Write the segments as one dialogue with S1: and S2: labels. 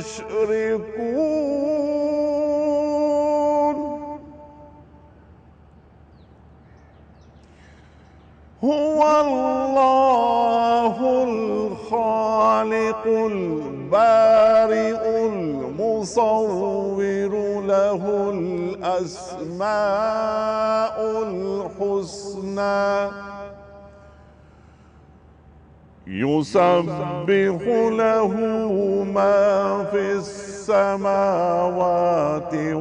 S1: يشركون هو الله الخالق البارئ المصور له الأسماء الحسنى يسبح له ما في السماوات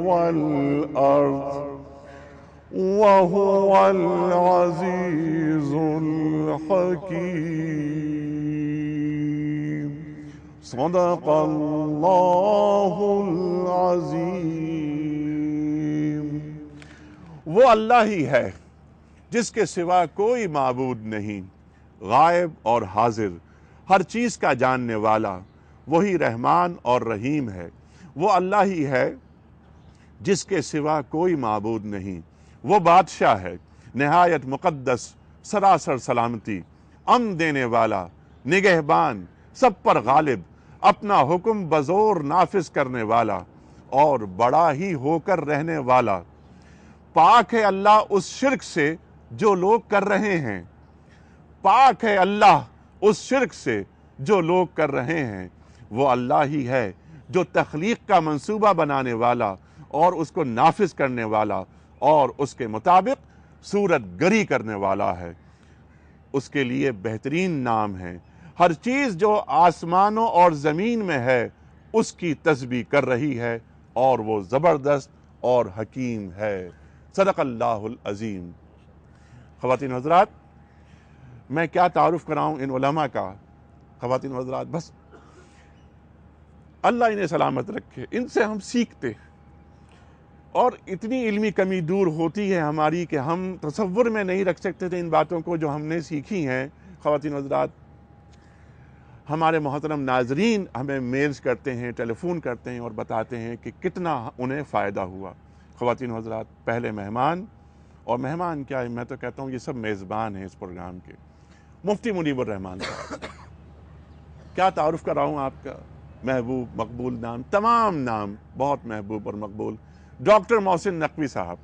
S1: والأرض وهو العزيز الحكيم صدق اللہ العظیم۔ وہ اللہ ہی ہے جس کے سوا کوئی معبود نہیں، غائب اور حاضر، ہر چیز کا جاننے والا، وہی رحمان اور رحیم ہے۔ وہ اللہ ہی ہے جس کے سوا کوئی معبود نہیں، وہ بادشاہ ہے نہایت مقدس، سراسر سلامتی، امن دینے والا، نگہبان، سب پر غالب، اپنا حکم بزور نافذ کرنے والا اور بڑا ہی ہو کر رہنے والا۔ پاک ہے اللہ اس شرک سے جو لوگ کر رہے ہیں، پاک ہے اللہ اس شرک سے جو لوگ کر رہے ہیں۔ وہ اللہ ہی ہے جو تخلیق کا منصوبہ بنانے والا اور اس کو نافذ کرنے والا اور اس کے مطابق صورت گری کرنے والا ہے۔ اس کے لیے بہترین نام ہے۔ ہر چیز جو آسمانوں اور زمین میں ہے اس کی تسبیح کر رہی ہے اور وہ زبردست اور حکیم ہے۔ صدق اللہ العظیم۔ خواتین حضرات، میں کیا تعارف کراؤں ان علماء کا۔ خواتین حضرات، بس اللہ انہیں سلامت رکھے، ان سے ہم سیکھتے ہیں، اور اتنی علمی کمی دور ہوتی ہے ہماری کہ ہم تصور میں نہیں رکھ سکتے تھے ان باتوں کو جو ہم نے سیکھی ہیں۔ خواتین حضرات، ہمارے محترم ناظرین ہمیں میلز کرتے ہیں، ٹیلی فون کرتے ہیں اور بتاتے ہیں کہ کتنا انہیں فائدہ ہوا۔ خواتین حضرات، پہلے مہمان، اور مہمان کیا ہے، میں تو کہتا ہوں یہ سب میزبان ہیں اس پروگرام کے، مفتی منیب الرحمان صاحب۔ کیا تعارف کراؤں آپ کا، محبوب مقبول نام، تمام نام بہت محبوب اور مقبول، ڈاکٹر محسن نقوی صاحب،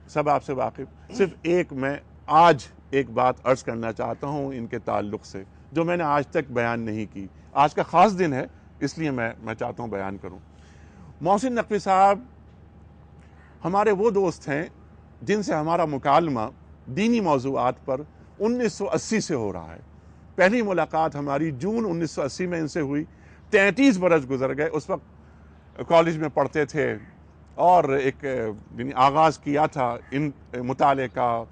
S1: سب آپ سے واقف۔ صرف میں آج ایک بات عرض کرنا چاہتا ہوں ان کے تعلق سے جو میں نے آج تک بیان نہیں کی۔ آج کا خاص دن ہے اس لیے میں چاہتا ہوں بیان کروں۔ محسن نقوی صاحب ہمارے وہ دوست ہیں جن سے ہمارا مکالمہ دینی موضوعات پر 1980 سے ہو رہا ہے۔ پہلی ملاقات ہماری جون 1980 میں ان سے ہوئی۔ 33 برس گزر گئے۔ اس وقت کالج میں پڑھتے تھے اور ایک آغاز کیا تھا ان مطالعے کا،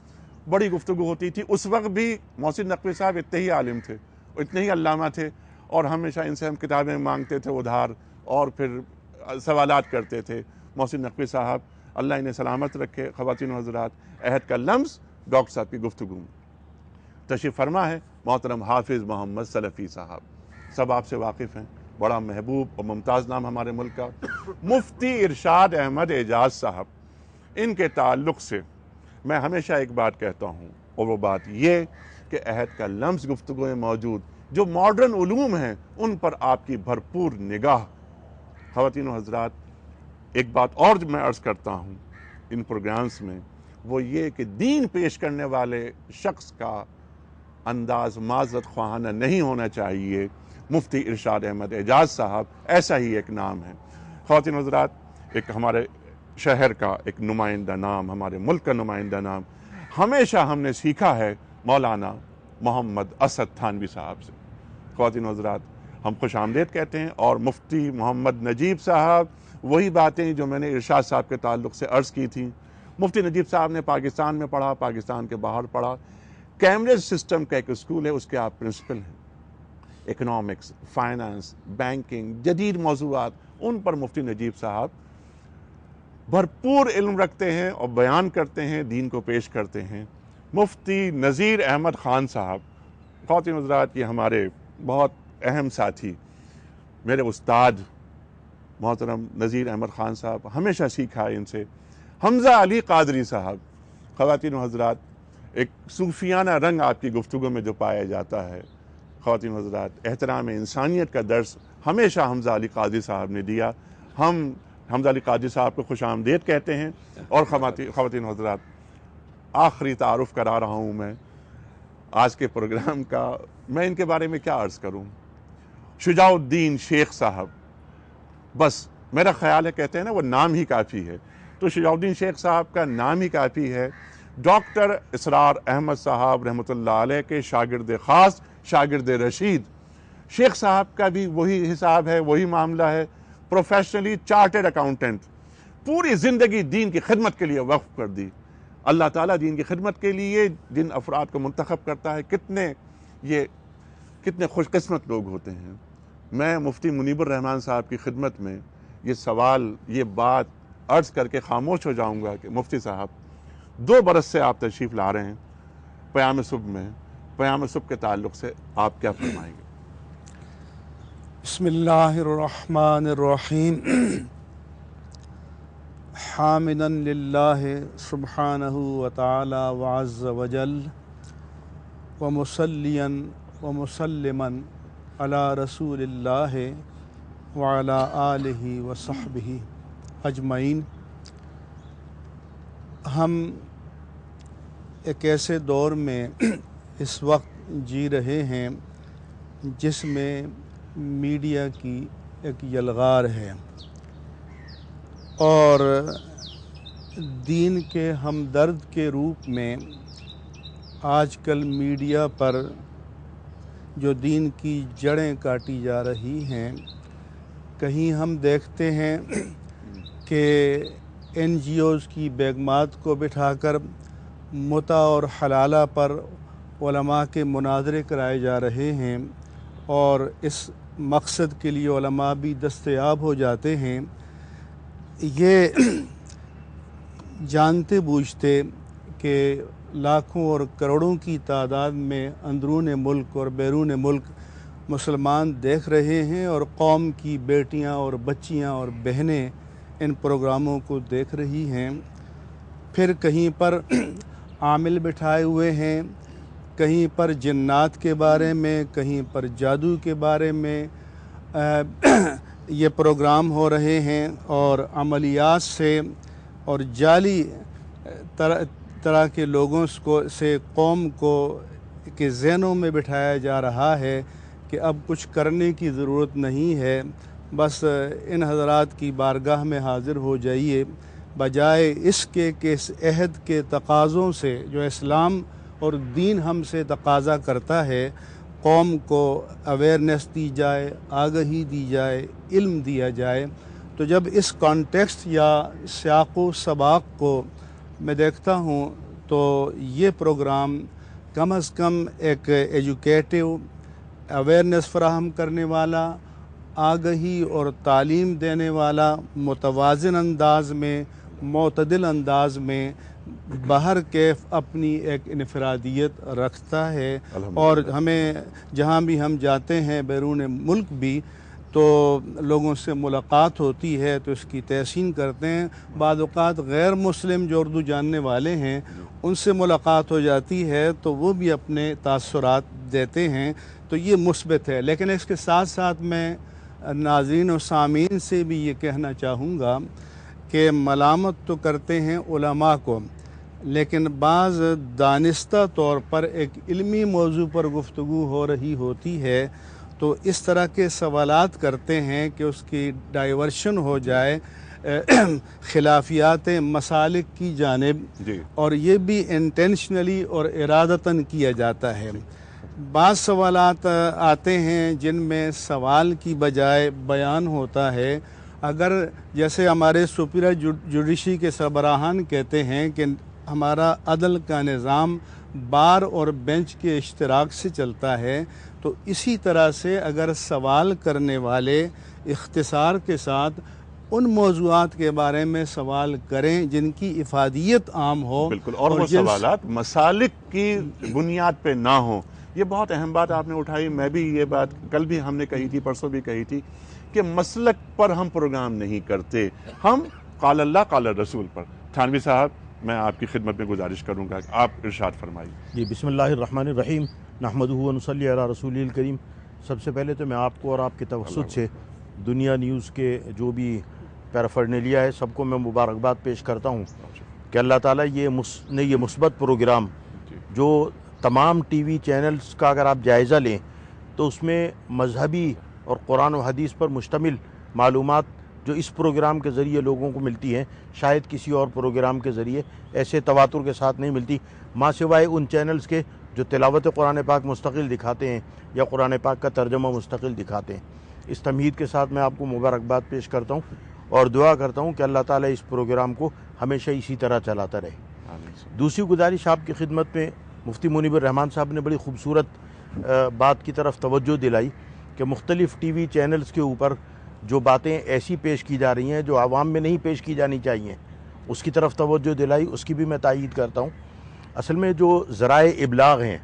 S1: بڑی گفتگو ہوتی تھی۔ اس وقت بھی محسن نقوی صاحب اتنے ہی عالم تھے، اتنے ہی علامہ تھے، اور ہمیشہ ان سے ہم کتابیں مانگتے تھے ادھار اور پھر سوالات کرتے تھے۔ محسن نقوی صاحب اللہ انہیں سلامت رکھے۔ خواتین و حضرات، عہد کا لمس ڈاکٹر صاحب کی گفتگو میں تشریف فرما ہے محترم حافظ محمد سلفی صاحب، سب آپ سے واقف ہیں، بڑا محبوب اور ممتاز نام ہمارے ملک کا، مفتی ارشاد احمد اعجاز صاحب۔ ان کے تعلق سے میں ہمیشہ ایک بات کہتا ہوں، اور وہ بات یہ کہ عہد کا لمس گفتگو میں موجود جو ماڈرن علوم ہیں ان پر آپ کی بھرپور نگاہ۔ خواتین و حضرات، ایک بات اور میں عرض کرتا ہوں ان پروگرامز میں، وہ یہ کہ دین پیش کرنے والے شخص کا انداز معذرت خواہانہ نہیں ہونا چاہیے۔ مفتی ارشاد احمد اعجاز صاحب ایسا ہی ایک نام ہے۔ خواتین و حضرات، ایک ہمارے شہر کا ایک نمائندہ نام، ہمارے ملک کا نمائندہ نام ہمیشہ ہم نے سیکھا ہے مولانا محمد اسد تھانوی صاحب سے۔ خواتین و حضرات، ہم خوش آمدید کہتے ہیں، اور مفتی محمد نجیب صاحب وہی باتیں جو میں نے ارشاد صاحب کے تعلق سے عرض کی تھیں۔ مفتی نجیب صاحب نے پاکستان میں پڑھا، پاکستان کے باہر پڑھا، کیمبرج سسٹم کا ایک اسکول ہے، اس کے آپ پرنسپل ہیں۔ اکنامکس، فائنانس، بینکنگ، جدید موضوعات، ان پر مفتی نجیب صاحب بھرپور علم رکھتے ہیں اور بیان کرتے ہیں، دین کو پیش کرتے ہیں۔ مفتی نذیر احمد خان صاحب، خواتین حضرات، یہ ہمارے بہت اہم ساتھی، میرے استاد محترم نذیر احمد خان صاحب، ہمیشہ سیکھا ہے ان سے۔ حمزہ علی قادری صاحب، خواتین و حضرات، ایک صوفیانہ رنگ آپ کی گفتگو میں جو پایا جاتا ہے، خواتین حضرات، احترام انسانیت کا درس ہمیشہ حمزہ علی قادری صاحب نے دیا. ہم حمزہ علی قادری صاحب کو خوش آمدید کہتے ہیں. اور خواتین حضرات، آخری تعارف کرا رہا ہوں میں آج کے پروگرام کا. میں ان کے بارے میں کیا عرض کروں. شجاع الدین شیخ صاحب، بس میرا خیال ہے کہتے ہیں نا وہ نام ہی کافی ہے، تو شجاع الدین شیخ صاحب کا نام ہی کافی ہے. ڈاکٹر اسرار احمد صاحب رحمۃ اللہ علیہ کے شاگرد خاص، شاگرد رشید. شیخ صاحب کا بھی وہی حساب ہے، وہی معاملہ ہے. پروفیشنلی چارٹرڈ اکاؤنٹنٹ، پوری زندگی دین کی خدمت کے لیے وقف کر دی. اللہ تعالیٰ دین کی خدمت کے لیے جن افراد کو منتخب کرتا ہے، کتنے خوش قسمت لوگ ہوتے ہیں. میں مفتی منیب الرحمان صاحب کی خدمت میں یہ سوال، یہ بات عرض کر کے خاموش ہو جاؤں گا کہ مفتی صاحب 2 برس سے آپ تشریف لا رہے ہیں پیام صبح میں، پیام صبح کے تعلق سے آپ کیا فرمائیں گے؟
S2: بسم اللہ الرحمن الرحیم. حامدا للہ سبحانہ وتعالی وعز وجل، ومصلیا ومسلما علی رسول اللہ وعلی آلہ وصحبہ اجمعین. ہم ایک ایسے دور میں اس وقت جی رہے ہیں جس میں میڈیا کی ایک یلغار ہے، اور دین کے ہمدرد کے روپ میں آج کل میڈیا پر جو دین کی جڑیں کاٹی جا رہی ہیں. کہیں ہم دیکھتے ہیں کہ NGOs کی بیگمات کو بٹھا کر متع اور حلالہ پر علماء کے مناظرے کرائے جا رہے ہیں، اور اس مقصد کے لیے علماء بھی دستیاب ہو جاتے ہیں. یہ جانتے بوجھتے کہ لاکھوں اور کروڑوں کی تعداد میں اندرون ملک اور بیرون ملک مسلمان دیکھ رہے ہیں، اور قوم کی بیٹیاں اور بچیاں اور بہنیں ان پروگراموں کو دیکھ رہی ہیں. پھر کہیں پر عامل بٹھائے ہوئے ہیں، کہیں پر جنات کے بارے میں، کہیں پر جادو کے بارے میں یہ پروگرام ہو رہے ہیں، اور عملیات سے اور جعلی طرح کے لوگوں سے قوم کو کے ذہنوں میں بٹھایا جا رہا ہے کہ اب کچھ کرنے کی ضرورت نہیں ہے، بس ان حضرات کی بارگاہ میں حاضر ہو جائیے، بجائے اس کے کہ اس عہد کے تقاضوں سے جو اسلام اور دین ہم سے تقاضا کرتا ہے، قوم کو اویئرنیس دی جائے، آگہی دی جائے، علم دیا جائے. تو جب اس کانٹیکسٹ یا سیاق و سباق کو میں دیکھتا ہوں تو یہ پروگرام کم از کم ایک ایجوکیٹو، اویئرنیس فراہم کرنے والا، آگہی اور تعلیم دینے والا، متوازن انداز میں، معتدل انداز میں باہر کیف اپنی ایک انفرادیت رکھتا ہے. اور ہمیں جہاں بھی ہم جاتے ہیں بیرون ملک بھی تو لوگوں سے ملاقات ہوتی ہے تو اس کی تحسین کرتے ہیں. بعض اوقات غیر مسلم جو اردو جاننے والے ہیں ان سے ملاقات ہو جاتی ہے تو وہ بھی اپنے تاثرات دیتے ہیں، تو یہ مثبت ہے. لیکن اس کے ساتھ ساتھ میں ناظرین و سامعین سے بھی یہ کہنا چاہوں گا کہ ملامت تو کرتے ہیں علماء کو، لیکن بعض دانستہ طور پر ایک علمی موضوع پر گفتگو ہو رہی ہوتی ہے تو اس طرح کے سوالات کرتے ہیں کہ اس کی ڈائیورشن ہو جائے خلافیات مسالک کی جانب، اور یہ بھی انٹینشنلی اور ارادتاً کیا جاتا ہے. بعض سوالات آتے ہیں جن میں سوال کی بجائے بیان ہوتا ہے. اگر جیسے ہمارے سپیریئر جوڈیشری کے سربراہان کہتے ہیں کہ ہمارا عدل کا نظام بار اور بینچ کے اشتراک سے چلتا ہے، تو اسی طرح سے اگر سوال کرنے والے اختصار کے ساتھ ان موضوعات کے بارے میں سوال کریں جن کی افادیت عام ہو،
S1: بالکل، اور وہ سوالات مسالک کی بنیاد پہ نہ ہوں. یہ بہت اہم بات آپ نے اٹھائی. میں بھی یہ بات کل بھی ہم نے کہی تھی، پرسوں بھی کہی تھی کہ مسلک پر ہم پروگرام نہیں کرتے، ہم قال اللہ قال رسول پر. تھانوی صاحب، میں آپ کی خدمت میں گزارش کروں گا کہ آپ ارشاد فرمائیے.
S3: جی، بسم اللہ الرحمن الرحیم. نحمدہ و نصلی علی رسولہ الکریم۔ سب سے پہلے تو میں آپ کو اور آپ کے توسط سے دنیا نیوز کے جو بھی پیرافرنیلیا ہے سب کو میں مبارکباد پیش کرتا ہوں کہ اللہ تعالیٰ یہ مثبت پروگرام جو تمام ٹی وی چینلز کا اگر آپ جائزہ لیں تو اس میں مذہبی اور قرآن و حدیث پر مشتمل معلومات جو اس پروگرام کے ذریعے لوگوں کو ملتی ہیں شاید کسی اور پروگرام کے ذریعے ایسے تواتر کے ساتھ نہیں ملتی، ماں سوائے ان چینلز کے جو تلاوت قرآن پاک مستقل دکھاتے ہیں یا قرآن پاک کا ترجمہ مستقل دکھاتے ہیں۔ اس تمہید کے ساتھ میں آپ کو مبارکباد پیش کرتا ہوں اور دعا کرتا ہوں کہ اللہ تعالیٰ اس پروگرام کو ہمیشہ اسی طرح چلاتا رہے۔ دوسری گزارش آپ کی خدمت میں مفتی منیب الرحمان صاحب نے بڑی خوبصورت بات کی طرف توجہ دلائی کہ مختلف ٹی وی چینلز کے اوپر جو باتیں ایسی پیش کی جا رہی ہیں جو عوام میں نہیں پیش کی جانی چاہیے، اس کی طرف توجہ دلائی، اس کی بھی میں تائید کرتا ہوں۔ اصل میں جو ذرائع ابلاغ ہیں،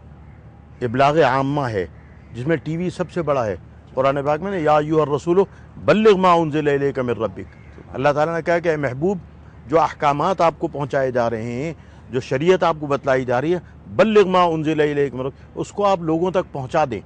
S3: ابلاغ عامہ ہے جس میں ٹی وی سب سے بڑا ہے، قرآن پاک میں نے یا ایھا الرسول بلغ ما انزل الیک من ربک، اللہ تعالیٰ نے کہا کہ اے محبوب جو احکامات آپ کو پہنچائے جا رہے ہیں، جو شریعت آپ کو بتلائی جا رہی ہے، بلغ ما انزل الیک من ربک، اس کو آپ لوگوں تک پہنچا دیں۔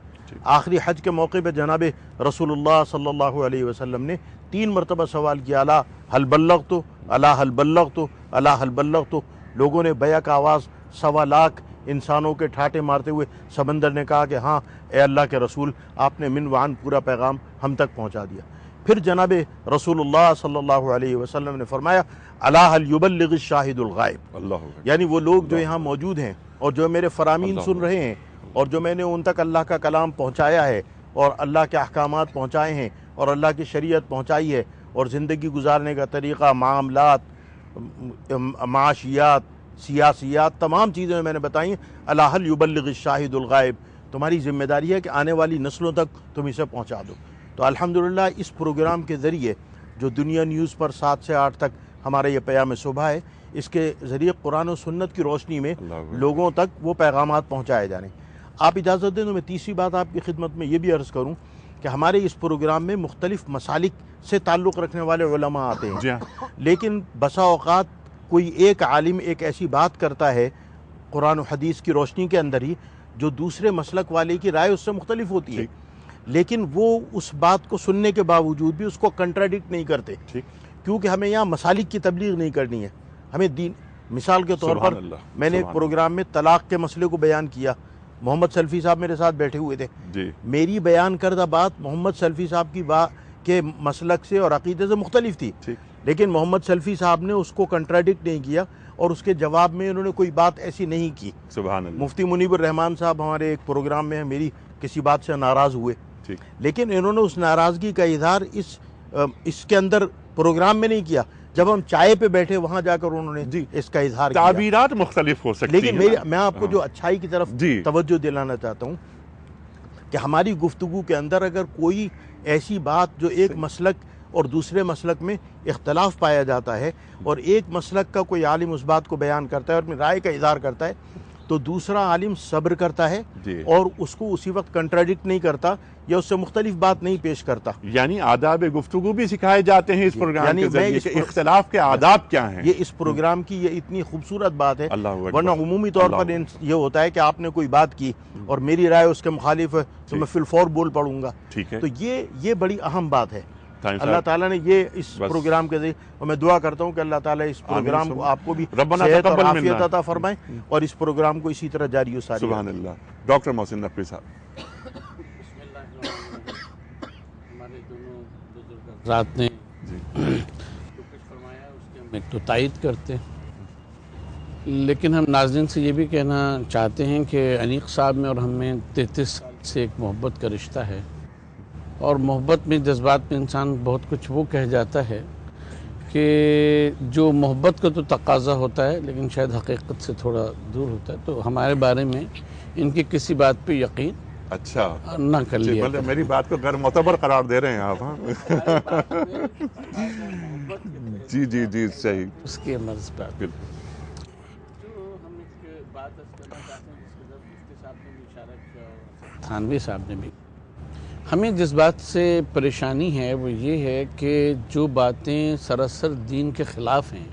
S3: آخری حج کے موقع پہ جناب رسول اللہ صلی اللہ علیہ وسلم نے 3 مرتبہ سوال کیا، الا هل بلغت، الا هل بلغت، الا هل بلغت۔ لوگوں نے بیک آواز 1.25 لاکھ انسانوں کے ٹھاٹے مارتے ہوئے سمندر نے کہا کہ ہاں اے اللہ کے رسول آپ نے من وعن پورا پیغام ہم تک پہنچا دیا۔ پھر جناب رسول اللہ صلی اللہ علیہ وسلم نے فرمایا الا هل یبلغ الشاہد الغائب، یعنی وہ لوگ جو یہاں موجود ہیں اور جو میرے فرامین سن رہے ہیں اور جو میں نے ان تک اللہ کا کلام پہنچایا ہے اور اللہ کے احکامات پہنچائے ہیں اور اللہ کی شریعت پہنچائی ہے اور زندگی گزارنے کا طریقہ، معاملات، معاشیات، سیاسیات، تمام چیزیں میں نے بتائی ہیں، الا هل یبلغ الشاہد الغائب، تمہاری ذمہ داری ہے کہ آنے والی نسلوں تک تم اسے پہنچا دو۔ تو الحمدللہ اس پروگرام کے ذریعے جو دنیا نیوز پر 7 سے 8 تک ہمارا یہ پیام صبح ہے، اس کے ذریعے قرآن و سنت کی روشنی میں لوگوں تک وہ پیغامات پہنچائے جانے۔ آپ اجازت دیں تو میں تیسری بات آپ کی خدمت میں یہ بھی عرض کروں کہ ہمارے اس پروگرام میں مختلف مسالک سے تعلق رکھنے والے علماء آتے ہیں، لیکن بسا اوقات کوئی ایک عالم ایک ایسی بات کرتا ہے قرآن و حدیث کی روشنی کے اندر ہی جو دوسرے مسلک والے کی رائے اس سے مختلف ہوتی ہے، لیکن وہ اس بات کو سننے کے باوجود بھی اس کو کنٹراڈکٹ نہیں کرتے، کیونکہ ہمیں یہاں مسالک کی تبلیغ نہیں کرنی ہے، ہمیں دین۔ مثال کے طور پر میں نے ایک پروگرام میں طلاق کے مسئلے کو بیان کیا، محمد سلفی صاحب میرے ساتھ بیٹھے ہوئے تھے، میری بیان کردہ بات محمد سلفی صاحب کی کے مسلک سے اور عقیدے سے مختلف تھی، لیکن محمد سلفی صاحب نے اس کو کنٹراڈکٹ نہیں کیا اور اس کے جواب میں انہوں نے کوئی بات ایسی نہیں کی۔
S1: سبحان اللہ۔
S3: مفتی منیب الرحمان صاحب ہمارے ایک پروگرام میں میری کسی بات سے ناراض ہوئے، لیکن انہوں نے اس ناراضگی کا اظہار اس کے اندر پروگرام میں نہیں کیا، جب ہم چائے پہ بیٹھے وہاں جا کر انہوں نے اس کا اظہار کیا۔
S1: تعبیرات مختلف ہو سکتی ہیں،
S3: لیکن میں آپ کو جو اچھائی کی طرف توجہ دلانا چاہتا ہوں کہ ہماری گفتگو کے اندر اگر کوئی ایسی بات جو ایک مسلک اور دوسرے مسلک میں اختلاف پایا جاتا ہے اور ایک مسلک کا کوئی عالم اس بات کو بیان کرتا ہے اور اپنی رائے کا اظہار کرتا ہے تو دوسرا عالم صبر کرتا ہے اور اس کو اسی وقت کنٹراڈکٹ نہیں کرتا یا اس سے مختلف بات نہیں پیش کرتا۔
S1: یعنی آداب گفتگو بھی سکھائے جاتے ہیں اس پروگرام کے ذریعے کہ اختلاف کے آداب کیا ہیں۔
S3: یہ اس پروگرام کی یہ اتنی خوبصورت بات ہے، ورنہ عمومی طور پر یہ ہوتا ہے کہ آپ نے کوئی بات کی اور میری رائے اس کے مخالف ہے تو میں فی الفور بول پڑوں گا، تو یہ بڑی اہم بات ہے۔ اللہ تعالیٰ نے یہ اس پروگرام کے ذریعے، اور میں دعا کرتا ہوں کہ اللہ تعالیٰ اس پروگرام کو آپ کو بھی صحت اور عافیت عطا فرمائے اور اس پروگرام کو اسی طرح جاری و ساری۔
S1: سبحان اللہ۔ ڈاکٹر محسن نقوی صاحب۔
S4: ہمارے دونوں بزرگ حضرات نے جو کچھ فرمایا اس کے ہم ایک تو تائید کرتے ہیں، لیکن ہم ناظرین سے یہ بھی کہنا چاہتے ہیں کہ انیق صاحب میں اور ہم میں 33 سال سے ایک محبت کا رشتہ ہے، اور محبت میں جذبات میں انسان بہت کچھ وہ کہہ جاتا ہے کہ جو محبت کا تو تقاضا ہوتا ہے لیکن شاید حقیقت سے تھوڑا دور ہوتا ہے، تو ہمارے بارے میں ان کی کسی بات پہ یقین نہ کر لیا۔
S1: میری بات کو غیر معتبر قرار دے رہے ہیں آپ؟ جی جی جی صحیح،
S4: اس کے مرض پر
S1: بالکل۔
S4: جو ہم ایک بات کرنا چاہتے ہیں جس کی طرف مفتی صاحب نے بھی اشارہ کیا اور تھانوی صاحب نے بھی، ہمیں جس بات سے پریشانی ہے وہ یہ ہے کہ جو باتیں سراسر دین کے خلاف ہیں،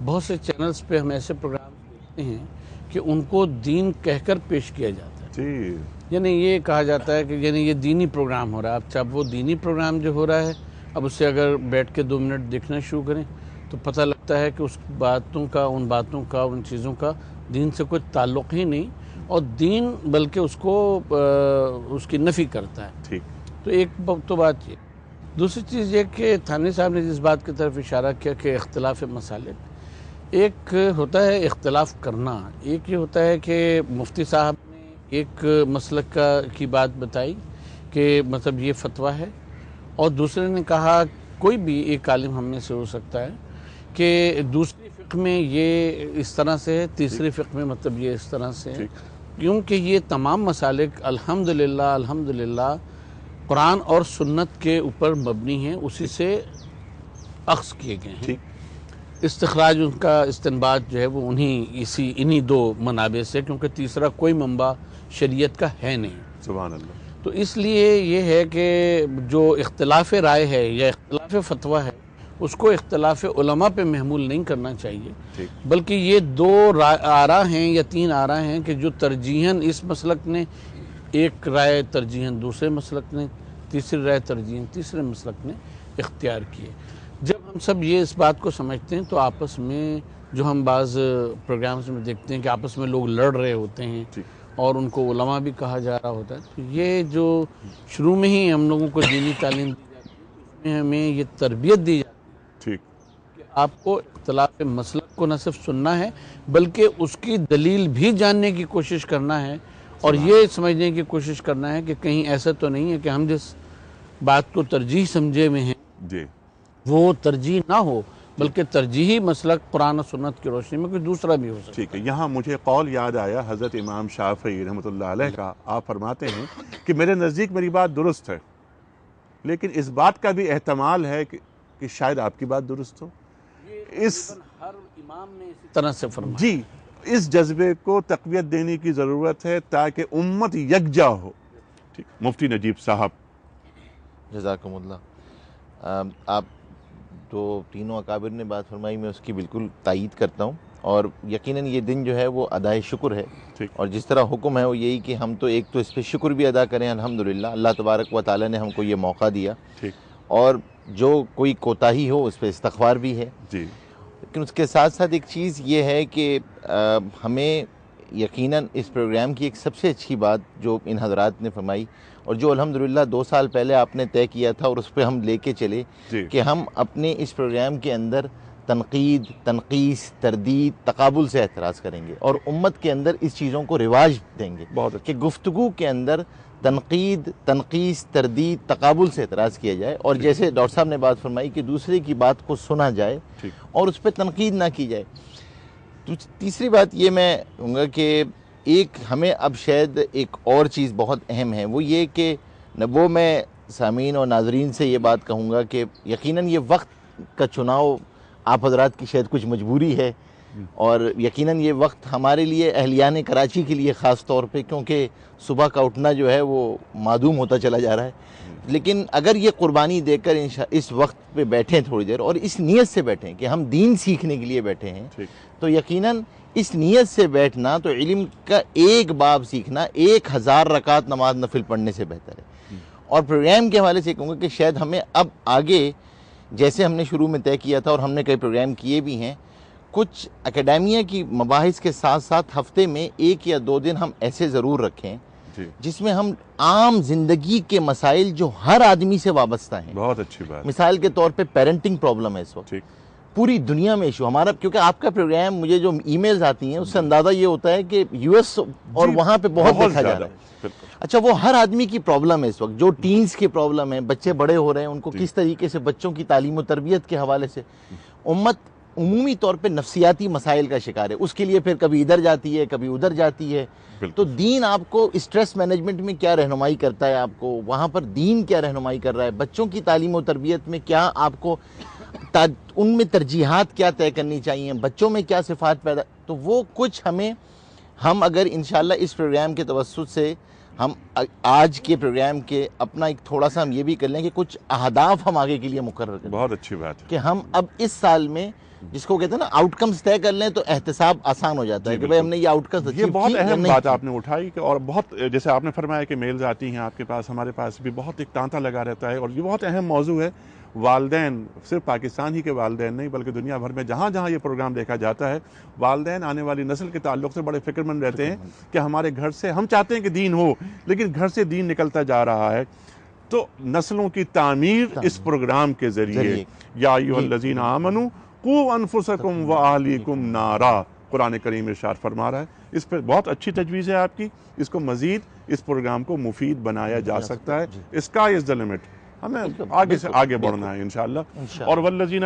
S4: بہت سے چینلز پہ ہم ایسے پروگرام دیکھتے ہیں کہ ان کو دین کہہ کر پیش کیا جاتا ہے،
S1: جی
S4: یعنی یہ کہا جاتا ہے کہ یعنی یہ دینی پروگرام ہو رہا ہے. اب جب وہ دینی پروگرام جو ہو رہا ہے، اب اس سے اگر بیٹھ کے 2 منٹ دیکھنا شروع کریں تو پتہ لگتا ہے کہ اس باتوں کا ان چیزوں کا دین سے کوئی تعلق ہی نہیں، اور دین بلکہ اس کی نفی کرتا ہے.
S1: ٹھیک.
S4: تو ایک تو بات یہ. دوسری چیز یہ کہ تھانوی صاحب نے جس بات کی طرف اشارہ کیا کہ اختلاف مسالک، ایک ہوتا ہے اختلاف کرنا، ایک یہ ہوتا ہے کہ مفتی صاحب نے ایک مسلک کی بات بتائی کہ مطلب یہ فتویٰ ہے، اور دوسرے نے کہا کوئی بھی ایک عالم ہم میں سے ہو سکتا ہے کہ دوسری فقہ میں یہ اس طرح سے ہے، تیسری فقہ میں مطلب یہ اس طرح سے ہے، کیونکہ یہ تمام مسالک الحمدللہ قرآن اور سنت کے اوپر مبنی ہیں، اسی سے اخذ کیے گئے ہیں. استخراج ان کا استنباط جو ہے وہ انہی 2 منابع سے، کیونکہ تیسرا کوئی منبع شریعت کا ہے نہیں.
S1: سبحان اللہ.
S4: تو اس لیے یہ ہے کہ جو اختلاف رائے ہے یا اختلاف فتویٰ ہے، اس کو اختلاف علماء پہ محمول نہیں کرنا چاہیے، بلکہ یہ 2 آراء ہیں یا 3 آراء ہیں کہ جو ترجیحاً اس مسلک نے، ایک رائے ترجیحاً دوسرے مسلک نے، تیسری رائے ترجیحاً تیسرے مسلک نے اختیار کیے. جب ہم سب یہ اس بات کو سمجھتے ہیں تو آپس میں، جو ہم بعض پروگرامز میں دیکھتے ہیں کہ آپس میں لوگ لڑ رہے ہوتے ہیں اور ان کو علماء بھی کہا جا رہا ہوتا ہے، تو یہ جو شروع میں ہی ہم لوگوں کو دینی تعلیم دی جاتی ہے، اس میں ہمیں یہ تربیت دی جاتی ہے کہ آپ کو اختلاف مسلک کو نہ صرف سننا ہے بلکہ اس کی دلیل بھی جاننے کی کوشش کرنا ہے، اور یہ سمجھنے کی کوشش کرنا ہے کہ کہیں ایسا تو نہیں ہے کہ ہم جس بات کو ترجیح سمجھے میں ہیں وہ ترجیح نہ ہو، بلکہ ترجیحی مسلک قرآن و سنت کی روشنی میں کوئی دوسرا بھی ہو سکتا ہے.
S1: ٹھیک ہے. یہاں مجھے قول یاد آیا حضرت امام شافعی رحمۃ اللہ علیہ کا. آپ فرماتے ہیں کہ میرے نزدیک میری بات درست ہے، لیکن اس بات کا بھی احتمال ہے کہ شاید آپ کی بات درست ہو.
S4: ہر امام نے اسی طرح سے فرمایا.
S1: جی، اس جذبے کو تقویت دینے کی ضرورت ہے تاکہ امت یکجا ہو. ٹھیک. مفتی نجیب صاحب.
S5: جزاکم اللہ. آپ تو تینوں اکابر نے بات فرمائی، میں اس کی بالکل تائید کرتا ہوں، اور یقیناً یہ دن جو ہے وہ ادائے شکر ہے، اور جس طرح حکم ہے وہ یہی کہ ہم تو ایک تو اس پہ شکر بھی ادا کریں الحمدللہ، اللہ تبارک و تعالیٰ نے ہم کو یہ موقع دیا، اور جو کوئی کوتاہی ہو اس پہ استغفار بھی ہے. لیکن اس کے ساتھ ساتھ ایک چیز یہ ہے کہ ہمیں یقیناً اس پروگرام کی ایک سب سے اچھی بات جو ان حضرات نے فرمائی، اور جو الحمدللہ 2 سال پہلے آپ نے طے کیا تھا اور اس پہ ہم لے کے چلے، کہ ہم اپنے اس پروگرام کے اندر تنقید، تنقیص، تردید، تقابل سے اعتراض کریں گے، اور امت کے اندر اس چیزوں کو رواج دیں گے کہ گفتگو کے اندر تنقید، تنقیص، تردید، تقابل سے اعتراض کیا جائے، اور جیسے ڈاکٹر صاحب نے بات فرمائی کہ دوسرے کی بات کو سنا جائے اور اس پہ تنقید نہ کی جائے. تیسری بات یہ میں کہوں گا کہ ایک ہمیں اب شاید ایک اور چیز بہت اہم ہے، وہ یہ کہ وہ میں سامعین اور ناظرین سے یہ بات کہوں گا کہ یقیناً یہ وقت کا چناؤ آپ حضرات کی شاید کچھ مجبوری ہے، اور یقیناً یہ وقت ہمارے لیے اہلیان کراچی کے لیے خاص طور پہ، کیونکہ صبح کا اٹھنا جو ہے وہ معدوم ہوتا چلا جا رہا ہے. لیکن اگر یہ قربانی دے کر اس وقت پہ بیٹھیں تھوڑی دیر، اور اس نیت سے بیٹھیں کہ ہم دین سیکھنے کے لیے بیٹھے ہیں، تو یقیناً اس نیت سے بیٹھنا تو علم کا ایک باب سیکھنا 1000 رکعت نماز نفل پڑھنے سے بہتر ہے. اور پروگرام کے حوالے سے کہوں گا کہ شاید ہمیں اب آگے، جیسے ہم نے شروع میں طے کیا تھا اور ہم نے کئی پروگرام کیے بھی ہیں، کچھ اکیڈیمیا کی مباحث کے ساتھ ساتھ ہفتے میں 1 یا 2 دن ہم ایسے ضرور رکھیں جس میں ہم عام زندگی کے مسائل جو ہر آدمی سے وابستہ ہیں. بہت اچھی بات. مثال کے طور پہ پیرنٹنگ پرابلم ہے اس وقت پوری دنیا میں ایشو ہمارا، کیونکہ آپ کا پروگرام مجھے جو ای میلز آتی ہیں اس سے اندازہ یہ ہوتا ہے کہ یو ایس اور وہاں پہ بہت دیکھا جا رہا ہے. اچھا، وہ ہر آدمی کی پرابلم ہے اس وقت، جو ٹینز کی پرابلم ہے، بچے بڑے ہو رہے ہیں، ان کو کس طریقے سے بچوں کی تعلیم و تربیت کے حوالے سے امت عمومی طور پہ نفسیاتی مسائل کا شکار ہے. اس کے لیے پھر کبھی ادھر جاتی ہے، کبھی ادھر جاتی ہے. تو دین آپ کو اسٹریس مینجمنٹ میں کیا رہنمائی کرتا ہے، آپ کو وہاں پر دین کیا رہنمائی کر رہا ہے، بچوں کی تعلیم و تربیت میں کیا آپ کو ان میں ترجیحات کیا طے کرنی چاہیے، بچوں میں کیا صفات پیدا، تو وہ کچھ ہم اگر انشاءاللہ اس پروگرام کے توسط سے ہم آج کے پروگرام کے اپنا ایک تھوڑا سا ہم یہ بھی کر لیں کہ کچھ اہداف ہم آگے کے لیے مقرر کریں. بہت اچھی بات ہے کہ ہم اب اس سال میں جس کو کہتے ہیں نا آؤٹ کمز طے کر لیں تو احتساب آسان ہو جاتا ہے کہ بھائی ہم نے یہ آؤٹ کمز
S1: یہ بہت اہم بات آپ نے اٹھائی کہ اور بہت جیسے آپ نے فرمایا کہ میلز آتی ہیں آپ کے پاس، ہمارے پاس بھی بہت ایک تانتا لگا رہتا ہے، اور یہ بہت اہم موضوع ہے۔ والدین صرف پاکستان ہی کے والدین نہیں بلکہ دنیا بھر میں جہاں جہاں یہ پروگرام دیکھا جاتا ہے، والدین آنے والی نسل کے تعلق سے بڑے فکر مند رہتے ہیں کہ ہمارے گھر سے، ہم چاہتے ہیں کہ دین ہو لیکن گھر سے دین نکلتا جا رہا ہے۔ تو نسلوں کی تعمیر اس پروگرام کے ذریعے، یا ایھا الذین آمنوا قوا انفسکم واہلیکم نارا، قرآن کریم ارشاد فرما رہا ہے۔ اس پہ بہت اچھی تجویز ہے آپ کی، اس کو مزید اس پروگرام کو مفید بنایا جا سکتا ہے۔ اسکائی از دی لمٹ، ہمیں آگے سے آگے بڑھنا ہے انشاءاللہ۔ اور والذین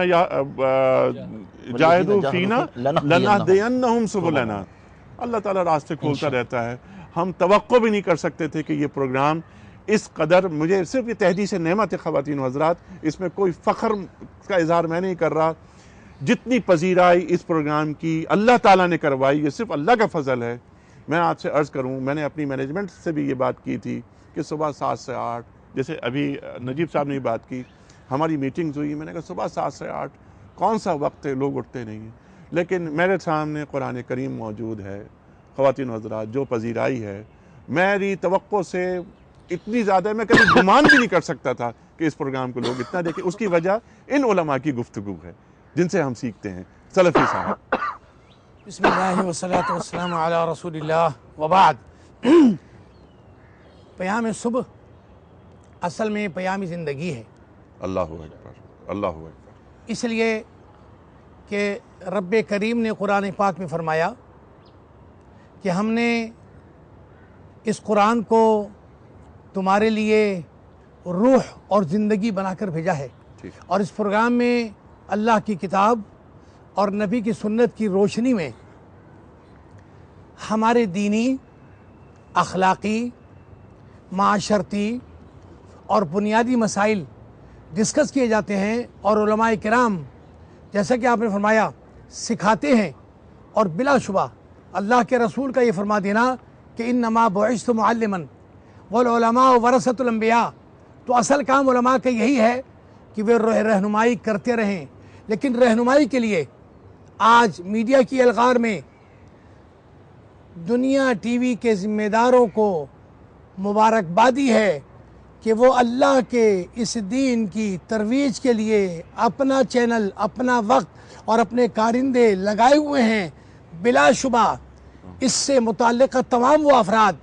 S1: جاہدوا فینا لنہدینہم سبلنا، اللہ تعالیٰ راستے کھولتا رہتا ہے۔ ہم توقع بھی نہیں کر سکتے تھے کہ یہ پروگرام اس قدر، مجھے صرف یہ تحدیث نعمت ہے خواتین و حضرات، اس میں کوئی فخر کا اظہار میں نہیں کر رہا، جتنی پذیرائی اس پروگرام کی اللہ تعالیٰ نے کروائی، یہ صرف اللہ کا فضل ہے۔ میں آپ سے عرض کروں، میں نے اپنی مینجمنٹ سے بھی یہ بات کی تھی کہ صبح 7 سے 8، جیسے ابھی نجیب صاحب نے بات کی، ہماری میٹنگز ہوئی، میں نے کہا صبح 7 سے 8 کون سا وقت ہے، لوگ اٹھتے نہیں ہیں، لیکن میرے سامنے قرآن کریم موجود ہے۔ خواتین و حضرات، جو پذیرائی ہے میری توقع سے اتنی زیادہ ہے، میں کبھی گمان بھی نہیں کر سکتا تھا کہ اس پروگرام کو لوگ اتنا دیکھیں۔ اس کی وجہ ان علماء کی گفتگو ہے جن سے ہم سیکھتے ہیں۔ سلفی صاحب۔
S6: بسم اللہ والصلاة والسلام علی رسول اللہ وبعد۔ پیام صبح اصل میں پیام زندگی ہے۔
S1: اللہ اکبر، اللہ اکبر۔
S6: اس لیے کہ رب کریم نے قرآن پاک میں فرمایا کہ ہم نے اس قرآن کو تمہارے لیے روح اور زندگی بنا کر بھیجا ہے، اور اس پروگرام میں اللہ کی کتاب اور نبی کی سنت کی روشنی میں ہمارے دینی، اخلاقی، معاشرتی اور بنیادی مسائل ڈسکس کیے جاتے ہیں، اور علماء کرام جیسا کہ آپ نے فرمایا سکھاتے ہیں۔ اور بلا شبہ اللہ کے رسول کا یہ فرما دینا کہ انما بعثت معلما والعلماء ورثۃ الانبیاء، تو اصل کام علماء کا یہی ہے کہ وہ رہنمائی کرتے رہیں، لیکن رہنمائی کے لیے آج میڈیا کی الغار میں دنیا ٹی وی کے ذمہ داروں کو مبارکبادی ہے کہ وہ اللہ کے اس دین کی ترویج کے لیے اپنا چینل، اپنا وقت اور اپنے کارندے لگائے ہوئے ہیں۔ بلا شبہ اس سے متعلقہ تمام وہ افراد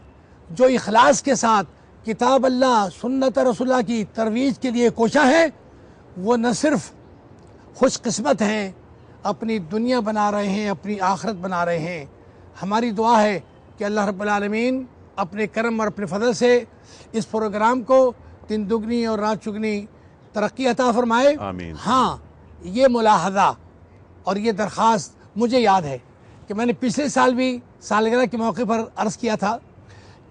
S6: جو اخلاص کے ساتھ کتاب اللہ، سنت رسول اللہ کی ترویج کے لیے کوشاں ہیں، وہ نہ صرف خوش قسمت ہیں، اپنی دنیا بنا رہے ہیں، اپنی آخرت بنا رہے ہیں۔ ہماری دعا ہے کہ اللہ رب العالمین اپنے کرم اور اپنے فضل سے اس پروگرام کو دن دگنی اور رات چگنی ترقی عطا فرمائے۔
S1: آمین۔
S6: ہاں، یہ ملاحظہ اور یہ درخواست مجھے یاد ہے کہ میں نے پچھلے سال بھی سالگرہ کے موقع پر عرض کیا تھا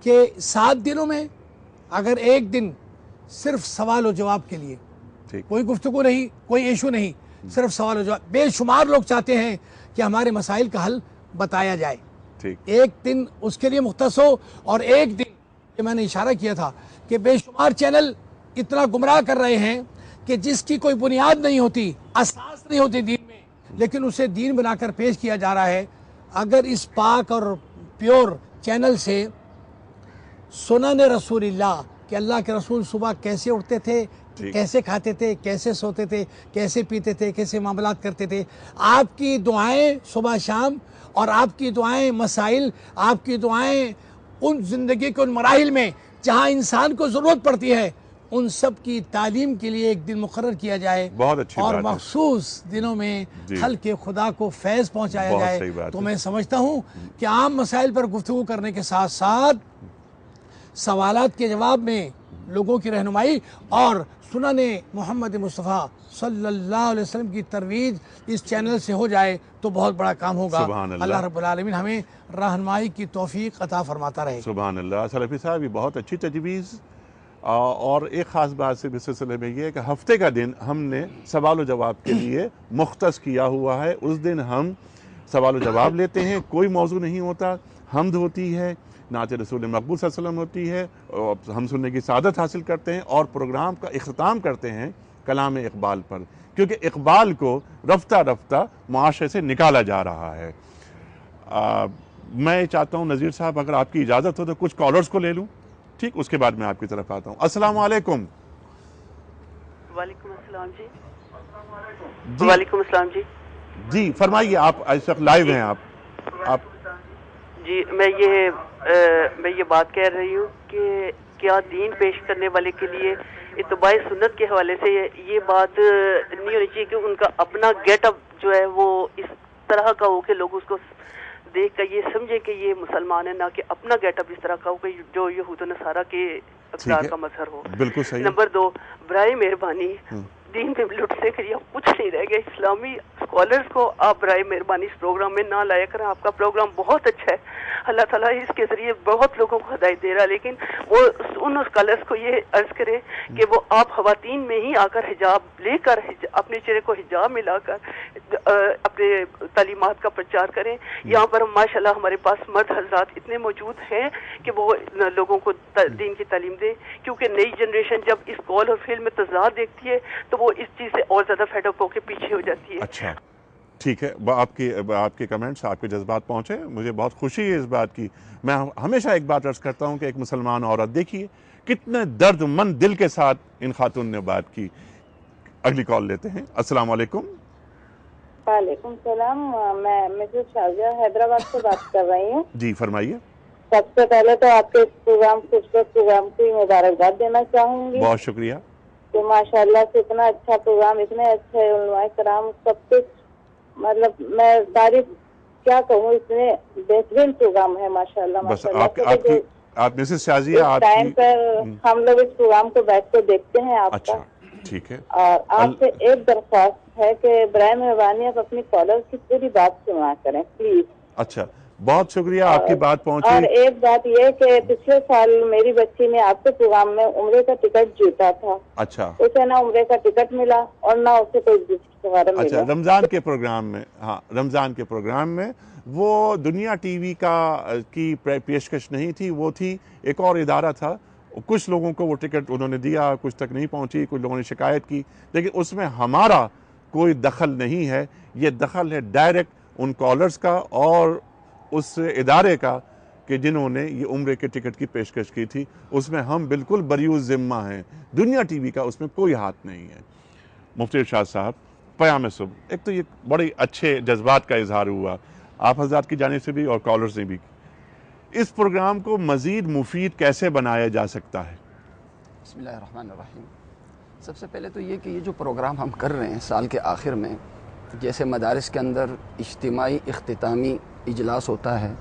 S6: کہ 7 دنوں میں اگر ایک دن صرف سوال و جواب کے لیے، کوئی گفتگو نہیں، کوئی ایشو نہیں، صرف سوال و جواب، بے شمار لوگ چاہتے ہیں کہ ہمارے مسائل کا حل بتایا جائے، ایک دن اس کے لیے مختص ہو۔ اور ایک دن کہ میں نے اشارہ کیا تھا کہ بے شمار چینل اتنا گمراہ کر رہے ہیں کہ جس کی کوئی بنیاد نہیں ہوتی، اساس نہیں ہوتی دین میں، لیکن اسے دین بنا کر پیش کیا جا رہا ہے۔ اگر اس پاک اور پیور چینل سے سنن رسول اللہ کہ اللہ کے رسول صبح کیسے اٹھتے تھے، کیسے کھاتے تھے، کیسے سوتے تھے، کیسے پیتے تھے، کیسے معاملات کرتے تھے، آپ کی دعائیں صبح شام اور آپ کی دعائیں مسائل، آپ کی دعائیں ان زندگی کے ان مراحل میں جہاں انسان کو ضرورت پڑتی ہے، ان سب کی تعلیم کے لیے ایک دن مقرر کیا جائے اور مخصوص دنوں میں خلق خدا کو فیض پہنچایا جائے۔ تو میں سمجھتا ہوں کہ عام مسائل پر گفتگو کرنے کے ساتھ ساتھ سوالات کے جواب میں لوگوں کی رہنمائی اور سنن محمد مصطفیٰ صلی اللہ علیہ وسلم کی ترویج اس چینل سے ہو جائے تو بہت بڑا کام ہوگا۔ اللہ رب العالمین ہمیں رہنمائی کی توفیق عطا فرماتا رہے۔
S1: سبحان اللہ۔ سلفی صاحب یہ بہت اچھی تجویز، اور ایک خاص بات سے اس سلسلے میں یہ ہے کہ ہفتے کا دن ہم نے سوال و جواب کے لیے مختص کیا ہوا ہے۔ اس دن ہم سوال و جواب لیتے ہیں، کوئی موضوع نہیں ہوتا، حمد ہوتی ہے، نعت رسول مقبول صلی اللہ علیہ وسلم ہوتی ہے، ہم سننے کی سعادت حاصل کرتے ہیں اور پروگرام کا اختتام کرتے ہیں کلام اقبال پر، کیونکہ اقبال کو رفتہ رفتہ معاشرے سے نکالا جا رہا ہے۔ میں چاہتا ہوں نذیر صاحب اگر آپ کی اجازت ہو تو کچھ کالرز کو لے لوں، ٹھیک، اس کے بعد میں آپ کی طرف آتا ہوں۔ السلام علیکم۔
S7: وعلیکم السلام جی۔ وعلیکم السلام جی۔
S1: جی فرمائیے، آپ اس وقت لائیو ہیں۔ آپ
S7: جی میں یہ بات کہہ رہی ہوں کہ کیا دین پیش کرنے والے کے لیے اتباع سنت کے حوالے سے یہ بات نہیں ہونی چاہیے کہ ان کا اپنا گیٹ اپ جو ہے وہ اس طرح کا ہو کہ لوگ اس کو دیکھ کر یہ سمجھے کہ یہ مسلمان ہے، نہ کہ اپنا گیٹ اپ اس طرح کا ہو کہ جو یہود و نصارہ کے اقدار کا مظہر ہو۔
S1: بالکل صحیح۔
S7: نمبر 2، برائے مہربانی دین میں لٹ سے کریے، کچھ نہیں رہ گیا۔ اسلامی اسکالرز کو آپ برائے مہربانی اس پروگرام میں نہ لایا کریں۔ آپ کا پروگرام بہت اچھا ہے، اللہ تعالیٰ اس کے ذریعے بہت لوگوں کو ہدایت دے رہا ہے، لیکن وہ ان اسکالرز کو یہ عرض کریں کہ وہ آپ خواتین میں ہی آ کر حجاب لے کر اپنے چہرے کو حجاب میں لا کر اپنے تعلیمات کا پرچار کریں۔ یہاں پر ماشاءاللہ ہمارے پاس مرد حضرات اتنے موجود ہیں کہ وہ لوگوں کو دین کی تعلیم دیں، کیونکہ نئی جنریشن جب اس قول اور فعل میں تضاد دیکھتی ہے تو وہ اس چیز سے اور زیادہ فیڈ اپ ہو کے پیچھے ہو جاتی ہے۔
S1: اچھا ٹھیک ہے، آپ کے کمنٹس، آپ کے جذبات پہنچے، مجھے بہت خوشی ہے اس بات کی۔ میں ہمیشہ ایک بات عرض کرتا ہوں کہ ایک مسلمان عورت، دیکھیے کتنے درد مند دل کے ساتھ ان خاتون نے بات کی۔ اگلی کال لیتے ہیں۔ السلام علیکم۔
S8: وعلیکم السلام، میں مسز شازیہ حیدرآباد سے بات کر رہی ہوں۔
S1: جی فرمائیے۔
S8: سب سے پہلے تو آپ کے پروگرام خوبصورت پروگرام کی مبارکباد دینا چاہوں گی۔
S1: بہت شکریہ۔
S8: تو ماشاء اللہ سے اتنا اچھا پروگرام، اتنے اچھے علماء کرام، سب کچھ، مطلب میں تعریف کیا کہوں، اتنے بہترین پروگرام ہے ماشاء اللہ۔
S1: بس
S8: ماشاء
S1: آپ مسز شازیہ، آپ
S8: ٹائم پر ہم لوگ اس پروگرام کو بیٹھ کے دیکھتے ہیں آپ کا۔
S1: اچھا ٹھیک ہے۔
S8: اور آپ سے ایک درخواست ہے کہ برائے مہربانی آپ اپنی کالر کی پوری بات سنا کریں پلیز۔
S1: اچھا بہت شکریہ، آپ کی بات پہنچی۔
S8: اور ایک بات یہ کہ پچھلے سال میری بچی نے آپ کے پروگرام میں عمرے کا ٹکٹ جیتا تھا۔
S1: اچھا،
S8: اسے نہ عمرے کا ٹکٹ ملا اور نہ اسے کوئی گفٹ وغیرہ ملا۔
S1: اچھا رمضان کے پروگرام میں، ہاں رمضان کے پروگرام میں وہ دنیا ٹی وی کی پیشکش نہیں تھی، وہ تھی ایک اور ادارہ تھا۔ کچھ لوگوں کو وہ ٹکٹ انہوں نے دیا، کچھ تک نہیں پہنچی، کچھ لوگوں نے شکایت کی، لیکن اس میں ہمارا کوئی دخل نہیں ہے۔ یہ دخل ہے ڈائریکٹ ان کالرز کا اور اس ادارے کا کہ جنہوں نے یہ عمرے کے ٹکٹ کی پیشکش کی تھی۔ اس میں ہم بالکل بریء ذمہ ہیں، دنیا ٹی وی کا اس میں کوئی ہاتھ نہیں ہے۔ مفتی ارشاد صاحب، پیام صبح، ایک تو یہ بڑے اچھے جذبات کا اظہار ہوا آپ حضرات کی جانب سے بھی اور کالرز نے بھی۔ اس پروگرام کو مزید مفید کیسے بنایا جا سکتا ہے؟
S9: بسم اللہ الرحمن الرحیم۔ سب سے پہلے تو یہ کہ یہ جو پروگرام ہم کر رہے ہیں سال کے آخر میں، جیسے مدارس کے اندر اجتماعی اختتامی اجلاس ہوتا ہے،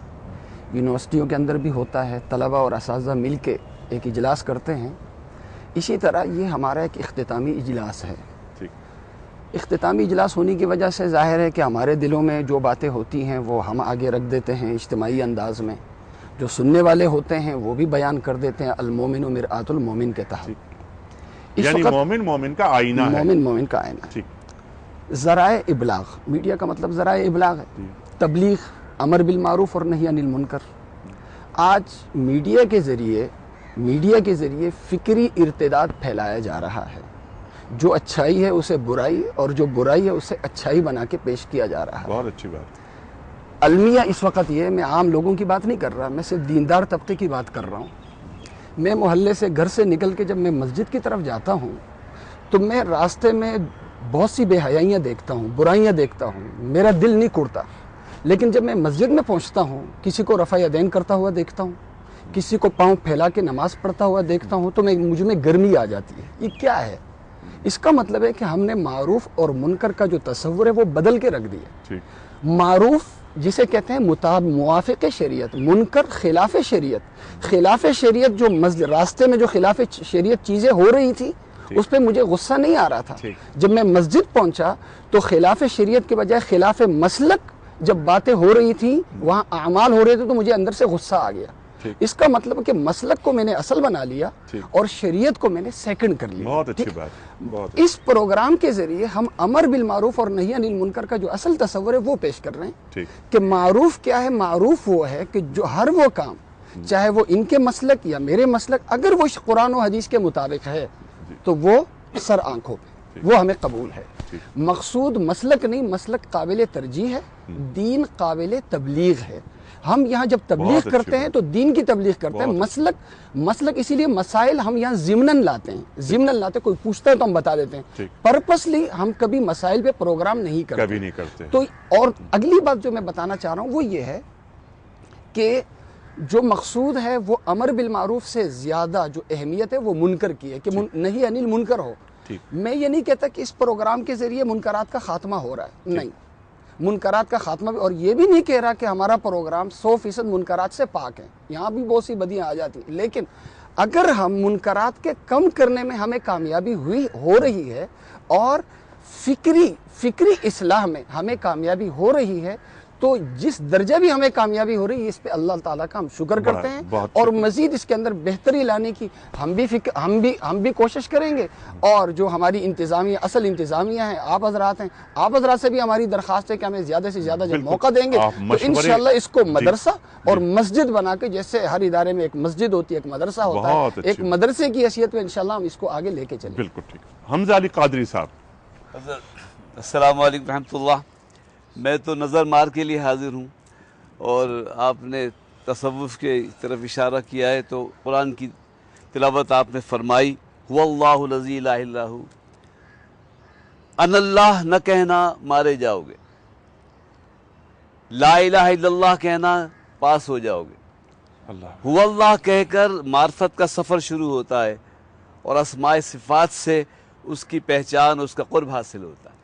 S9: یونیورسٹیوں کے اندر بھی ہوتا ہے، طلبہ اور اساتذہ مل کے ایک اجلاس کرتے ہیں، اسی طرح یہ ہمارا ایک اختتامی اجلاس ہے۔ اختتامی اجلاس ہونے کی وجہ سے ظاہر ہے کہ ہمارے دلوں میں جو باتیں ہوتی ہیں وہ ہم آگے رکھ دیتے ہیں اجتماعی انداز میں، جو سننے والے ہوتے ہیں وہ بھی بیان کر دیتے ہیں، المومن مرآت المومن کے تحت۔
S1: یعنی مومن کا آئینہ ہے۔
S9: مومن کا آئینہ۔ ذرائع ابلاغ، میڈیا کا مطلب ذرائع ابلاغ ہے، تبلیغ، امر بالمعروف اور نہی عن المنکر۔ آج میڈیا کے ذریعے فکری ارتداد پھیلایا جا رہا ہے، جو اچھائی ہے اسے برائی اور جو برائی ہے اسے اچھائی بنا کے پیش کیا جا رہا ہے۔
S1: بہت اچھی بات۔
S9: المیہ اس وقت یہ، میں عام لوگوں کی بات نہیں کر رہا، میں صرف دیندار طبقے کی بات کر رہا ہوں۔ میں محلے سے، گھر سے نکل کے جب میں مسجد کی طرف جاتا ہوں تو میں راستے میں بہت سی بے حیائیاں دیکھتا ہوں، برائیاں دیکھتا ہوں، میرا دل نہیں کڑتا، لیکن جب میں مسجد میں پہنچتا ہوں کسی کو رفع یدین کرتا ہوا دیکھتا ہوں، کسی کو پاؤں پھیلا کے نماز پڑھتا ہوا دیکھتا ہوں تو مجھ میں گرمی آ جاتی ہے۔ یہ کیا ہے؟ اس کا مطلب ہے کہ ہم نے معروف اور منکر کا جو تصور ہے وہ بدل کے رکھ دیا۔ معروف جسے کہتے ہیں موافق شریعت، منکر خلاف شریعت۔ خلاف شریعت جو راستے میں جو خلاف شریعت چیزیں ہو رہی تھی اس پہ مجھے غصہ نہیں آ رہا تھا۔ جب میں مسجد پہنچا تو خلاف شریعت کے بجائے خلاف مسلک جب باتیں ہو رہی تھیں، وہاں اعمال ہو رہے تھے تو مجھے اندر سے غصہ آ گیا۔ اس کا مطلب کہ مسلک کو میں نے اصل بنا لیا اور شریعت کو میں نے سیکنڈ کر لیا۔
S1: بہت اچھی بات۔
S9: اس پروگرام کے ذریعے ہم امر بالمعروف اور نہی عن المنکر کا جو اصل تصور ہے وہ پیش کر رہے ہیں کہ معروف کیا ہے۔ معروف وہ ہے کہ جو ہر وہ کام، چاہے وہ ان کے مسلک یا میرے مسلک، اگر وہ قرآن و حدیث کے مطابق ہے تو وہ سر آنکھوں پہ۔ وہ ہمیں قبول ہے. مقصود مسلک نہیں، مسلک قابل ترجیح ہے، دین قابل تبلیغ ہے. ہم یہاں جب تبلیغ کرتے ہیں تو دین کی تبلیغ کرتے ہیں. مسلک اسی لیے مسائل ہم یہاں ضمناً لاتے ہیں، کوئی پوچھتا ہے تو ہم بتا دیتے ہیں. پرپسلی ہم کبھی مسائل پہ پروگرام نہیں کرتے. تو اور اگلی بات جو میں بتانا چاہ رہا ہوں وہ یہ ہے کہ جو مقصود ہے وہ امر بالمعروف سے زیادہ جو اہمیت ہے وہ منکر کی ہے، کہ نہیں انل منکر ہو. میں یہ نہیں کہتا کہ اس پروگرام کے ذریعے منکرات کا خاتمہ ہو رہا ہے، نہیں، منکرات کا خاتمہ بھی، اور یہ بھی نہیں کہہ رہا کہ ہمارا پروگرام 100% منکرات سے پاک ہے. یہاں بھی بہت سی بدیاں آ جاتی ہیں، لیکن اگر ہم منکرات کے کم کرنے میں ہمیں کامیابی ہو رہی ہے اور فکری اصلاح میں ہمیں کامیابی ہو رہی ہے، تو جس درجہ بھی ہمیں کامیابی ہو رہی ہے اس پہ اللہ تعالیٰ کا ہم شکر کرتے ہیں، اور مزید اس کے اندر بہتری لانے کی ہم بھی کوشش کریں گے. اور جو ہماری اصل انتظامیہ ہیں، آپ حضرات ہیں، آپ حضرات سے بھی ہماری درخواست ہے کہ ہمیں زیادہ سے زیادہ جب موقع دیں گے تو انشاءاللہ اس کو مدرسہ اور مسجد بنا کے، جیسے ہر ادارے میں ایک مسجد ہوتی ہے، ایک مدرسہ ہوتا ہے، ایک مدرسے کی حیثیت میں انشاءاللہ ہم اس کو آگے لے کے چلیں.
S1: بالکل ٹھیک. حمزہ علی قادری صاحب.
S10: السلام علیکم رحمۃ اللہ. میں تو نظر مار کے لیے حاضر ہوں، اور آپ نے تصوف کے طرف اشارہ کیا ہے تو قرآن کی تلاوت آپ نے فرمائی. هو اللہ الذی لا الہ الا ہو، ان اللہ نہ کہنا مارے جاؤ گے، لا الہ الا اللہ کہنا پاس ہو جاؤ گے. هو اللہ کہہ کر معرفت کا سفر شروع ہوتا ہے، اور اسماء صفات سے اس کی پہچان، اس کا قرب حاصل ہوتا ہے،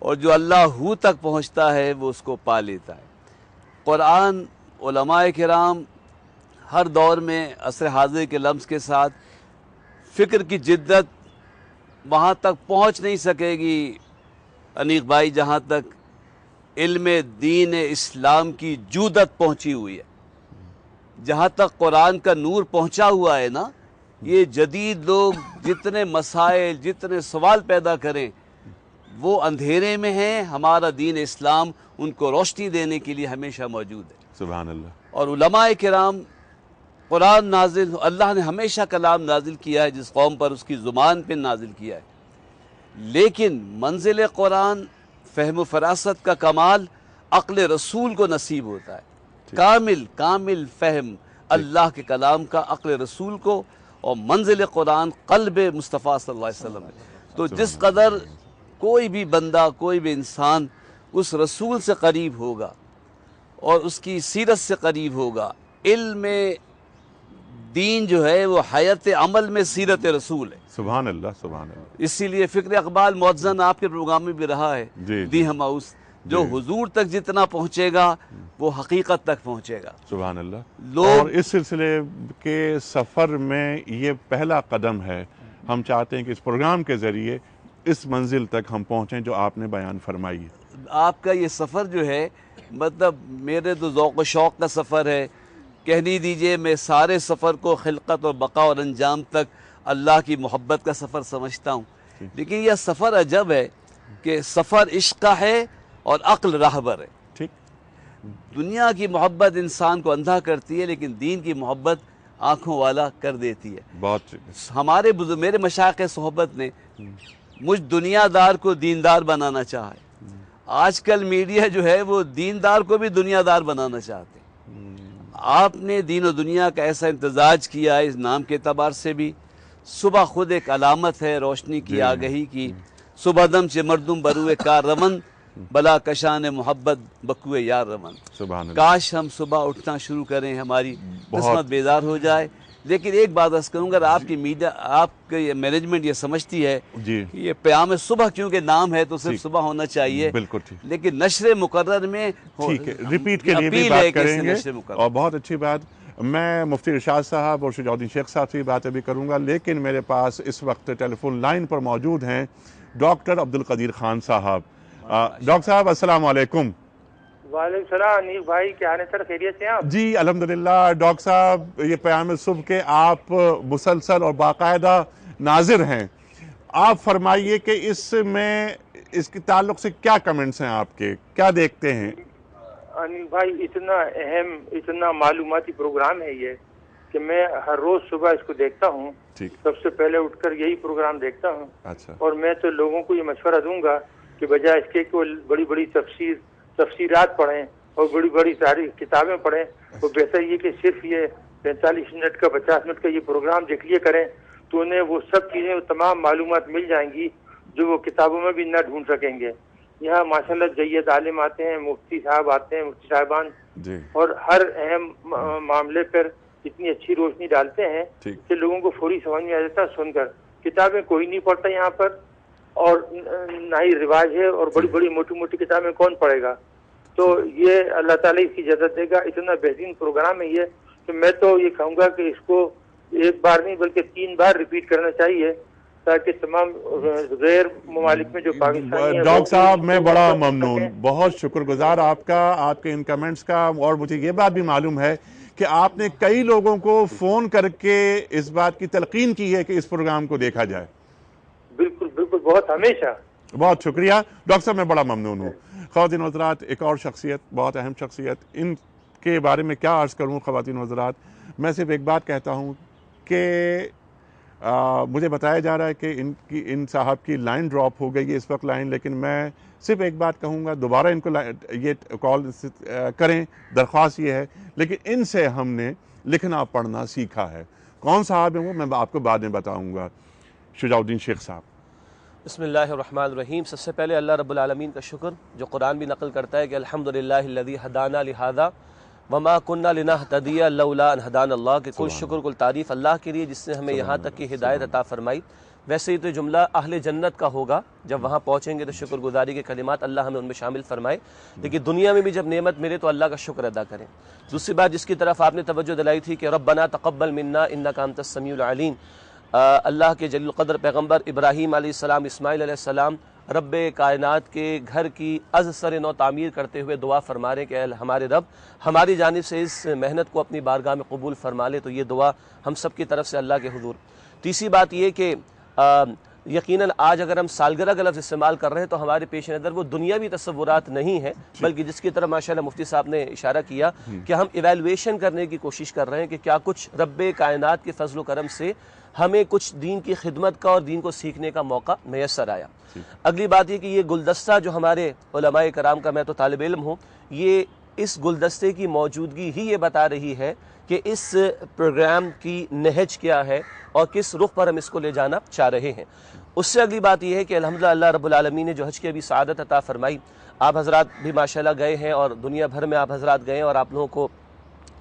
S10: اور جو اللہ ہو تک پہنچتا ہے وہ اس کو پا لیتا ہے. قرآن علماء کرام ہر دور میں عصر حاضر کے لمس کے ساتھ فکر کی جدت وہاں تک پہنچ نہیں سکے گی انیق بھائی جہاں تک علم دین اسلام کی جودت پہنچی ہوئی ہے. جہاں تک قرآن کا نور پہنچا ہوا ہے نا، یہ جدید لوگ جتنے مسائل، جتنے سوال پیدا کریں وہ اندھیرے میں ہیں. ہمارا دین اسلام ان کو روشنی دینے کے لیے ہمیشہ موجود ہے.
S1: سبحان اللہ.
S10: اور علماء کرام قرآن نازل، اللہ نے ہمیشہ کلام نازل کیا ہے جس قوم پر اس کی زبان پہ نازل کیا ہے، لیکن منزل قرآن فہم و فراست کا کمال عقل رسول کو نصیب ہوتا ہے. کامل فہم اللہ کے کلام کا عقل رسول کو، اور منزل قرآن قلب مصطفیٰ صلی اللہ علیہ وسلم ہے. تو جس قدر کوئی بھی بندہ، کوئی بھی انسان اس رسول سے قریب ہوگا اور اس کی سیرت سے قریب ہوگا، علم دین جو ہے وہ حیات عمل میں سیرت رسول ہے.
S1: سبحان اللہ، سبحان اللہ.
S10: اسی لیے فکر اقبال معزن آپ کے پروگرام میں بھی رہا ہے، دی ہم ہاؤس، جو حضور تک جتنا پہنچے گا وہ حقیقت تک پہنچے گا.
S1: سبحان اللہ. اور اس سلسلے کے سفر میں یہ پہلا قدم ہے. ہم چاہتے ہیں کہ اس پروگرام کے ذریعے اس منزل تک ہم پہنچیں جو آپ نے بیان فرمائی ہے.
S10: آپ کا یہ سفر جو ہے، مطلب میرے تو ذوق و شوق کا سفر ہے. کہنی دیجئے میں سارے سفر کو خلقت اور بقا اور انجام تک اللہ کی محبت کا سفر سمجھتا ہوں. لیکن یہ سفر عجب ہے کہ سفر عشق کا ہے اور عقل راہبر ہے.
S1: ٹھیک.
S10: دنیا کی محبت انسان کو اندھا کرتی ہے، لیکن دین کی محبت آنکھوں والا کر دیتی ہے.
S1: بہت
S10: ہمارے میرے مشائخ صحبت نے مجھ دنیا دار کو دیندار بنانا چاہا ہے. آج کل میڈیا جو ہے وہ دیندار کو بھی دنیا دار بنانا چاہتے ہیں. آپ نے دین و دنیا کا ایسا امتزاج کیا ہے اس نام کے اعتبار سے بھی. صبح خود ایک علامت ہے روشنی کی، آگہی کی. صبح دم چے مردم بروئے کار رون، بلا کشان محبت بکوئے یار رون. کاش ہم صبح اٹھنا شروع کریں، ہماری قسمت بیدار ہو جائے. لیکن ایک بات عرض کروں گا، اگر آپ کی میڈیا، آپ کی مینجمنٹ یہ سمجھتی ہے کہ یہ پیام صبح کیونکہ نام ہے تو صرف صبح ہونا چاہیے، لیکن نشر مقرر میں
S1: ٹھیک ہے، ریپیٹ کے لیے بھی بات کریں گے. اور بہت اچھی بات، میں مفتی ارشاد صاحب اور شجاع الدین شیخ صاحب سے باتیں بھی کروں گا، لیکن میرے پاس اس وقت ٹیلی فون لائن پر موجود ہیں ڈاکٹر عبدالقدیر خان صاحب. ڈاکٹر صاحب السلام علیکم.
S11: وعلیکم السلام. انیق بھائی کیا حال ہے سر، خیریت سے ہیں آپ؟
S1: جی الحمدللہ. ڈاکٹر صاحب یہ پیام صبح کے آپ مسلسل اور باقاعدہ ناظر ہیں، آپ فرمائیے کہ اس میں اس کے تعلق سے کیا کمنٹس ہیں آپ کے، کیا دیکھتے ہیں؟
S11: انیق بھائی اتنا اہم، اتنا معلوماتی پروگرام ہے یہ کہ میں ہر روز صبح اس کو دیکھتا ہوں، سب سے پہلے اٹھ کر یہی پروگرام دیکھتا ہوں.
S1: اچھا.
S11: اور میں تو لوگوں کو یہ مشورہ دوں گا کہ بجائے اس کے کہ وہ بڑی بڑی تفسیرات پڑھیں اور بڑی بڑی ساری کتابیں پڑھیں، وہ بہتر یہ کہ صرف یہ 45 منٹ کا 50 منٹ کا یہ پروگرام دیکھ لیا کریں، تو انہیں وہ سب چیزیں تمام معلومات مل جائیں گی جو وہ کتابوں میں بھی نہ ڈھونڈ سکیں گے. یہاں ماشاءاللہ جید عالم آتے ہیں، مفتی صاحب آتے ہیں، مفتی صاحبان، اور ہر اہم معاملے پر اتنی اچھی روشنی ڈالتے ہیں کہ لوگوں کو فوری سمجھ میں آ جاتا ہے سن کر. کتابیں کوئی نہیں پڑھتا یہاں پر، اور نہ ہی رواج ہے، اور بڑی بڑی موٹی موٹی کتابیں کون پڑھے گا. تو یہ اللہ تعالیٰ اس کی اجازت دے گا. اتنا بہترین پروگرام ہے یہ کہ میں تو یہ کہوں گا کہ اس کو ایک بار نہیں بلکہ 3 بار ریپیٹ کرنا چاہیے، تاکہ تمام غیر ممالک میں جو پاکستانی ہیں.
S1: ڈاکٹر صاحب میں بڑا ممنون، بہت شکر گزار آپ کا، آپ کے ان کمنٹس کا. اور مجھے یہ بات بھی معلوم ہے کہ آپ نے کئی لوگوں کو فون کر کے اس بات کی تلقین کی ہے کہ اس پروگرام کو دیکھا جائے.
S11: بالکل بالکل، بہت ہمیشہ.
S1: بہت شکریہ ڈاکٹر صاحب، میں بڑا ممنون ہوں. خواتین و حضرات، ایک اور شخصیت، بہت اہم شخصیت، ان کے بارے میں کیا عرض کروں خواتین و حضرات. میں صرف ایک بات کہتا ہوں کہ مجھے بتایا جا رہا ہے کہ ان صاحب کی لائن ڈراپ ہو گئی ہے اس وقت لائن، لیکن میں صرف ایک بات کہوں گا، دوبارہ ان کو یہ کال کریں. درخواست یہ ہے، لیکن ان سے ہم نے لکھنا پڑھنا سیکھا ہے. کون صاحب ہیں وہ میں آپ کو بعد میں بتاؤں گا. شجاع الدین شیخ صاحب.
S12: بسم اللہ الرحمن الرحیم. سب سے پہلے اللہ رب العالمین کا شکر، جو قرآن بھی نقل کرتا ہے کہ الحمدللہ الذی ہدانا لہذا وما کننا لنہتدی لولا ان ہدانا اللہ، کہ کل شکر کل تعریف اللہ کے لیے جس نے ہمیں یہاں تک کی ہدایت عطا فرمائی. ویسے ہی تو جملہ اہل جنت کا ہوگا، جب وہاں پہنچیں گے تو شکر گزاری کے کلمات اللہ ہمیں ان میں شامل فرمائے. لیکن دنیا میں بھی جب نعمت ملے تو اللہ کا شکر ادا کریں. دوسری بات جس کی طرف آپ نے توجہ دلائی تھی کہ ربنا تقبل منا انک انت السمیع العلیم، اللہ کے جلیل القدر پیغمبر ابراہیم علیہ السلام، اسماعیل علیہ السلام رب کائنات کے گھر کی از سر نو تعمیر کرتے ہوئے دعا فرما رہے کہ ہمارے رب ہماری جانب سے اس محنت کو اپنی بارگاہ میں قبول فرما لے. تو یہ دعا ہم سب کی طرف سے اللہ کے حضور. تیسری بات یہ کہ یقیناً آج اگر ہم سالگرہ کا لفظ استعمال کر رہے ہیں تو ہمارے پیش نظر وہ دنیاوی تصورات نہیں ہیں، بلکہ جس کی طرف ماشاءاللہ مفتی صاحب نے اشارہ کیا کہ ہم ایویلویشن کرنے کی کوشش کر رہے ہیں کہ کیا کچھ رب کائنات کے فضل و کرم سے ہمیں کچھ دین کی خدمت کا اور دین کو سیکھنے کا موقع میسر آیا. اگلی بات یہ کہ یہ گلدستہ جو ہمارے علماء کرام کا، میں تو طالب علم ہوں، یہ اس گلدستے کی موجودگی ہی یہ بتا رہی ہے کہ اس پروگرام کی نہج کیا ہے اور کس رخ پر ہم اس کو لے جانا چاہ رہے ہیں. اس سے اگلی بات یہ ہے کہ الحمدللہ اللہ رب العالمین نے جو حج کی ابھی سعادت عطا فرمائی، آپ حضرات بھی ماشاءاللہ گئے ہیں اور دنیا بھر میں آپ حضرات گئے ہیں، اور آپ لوگوں کو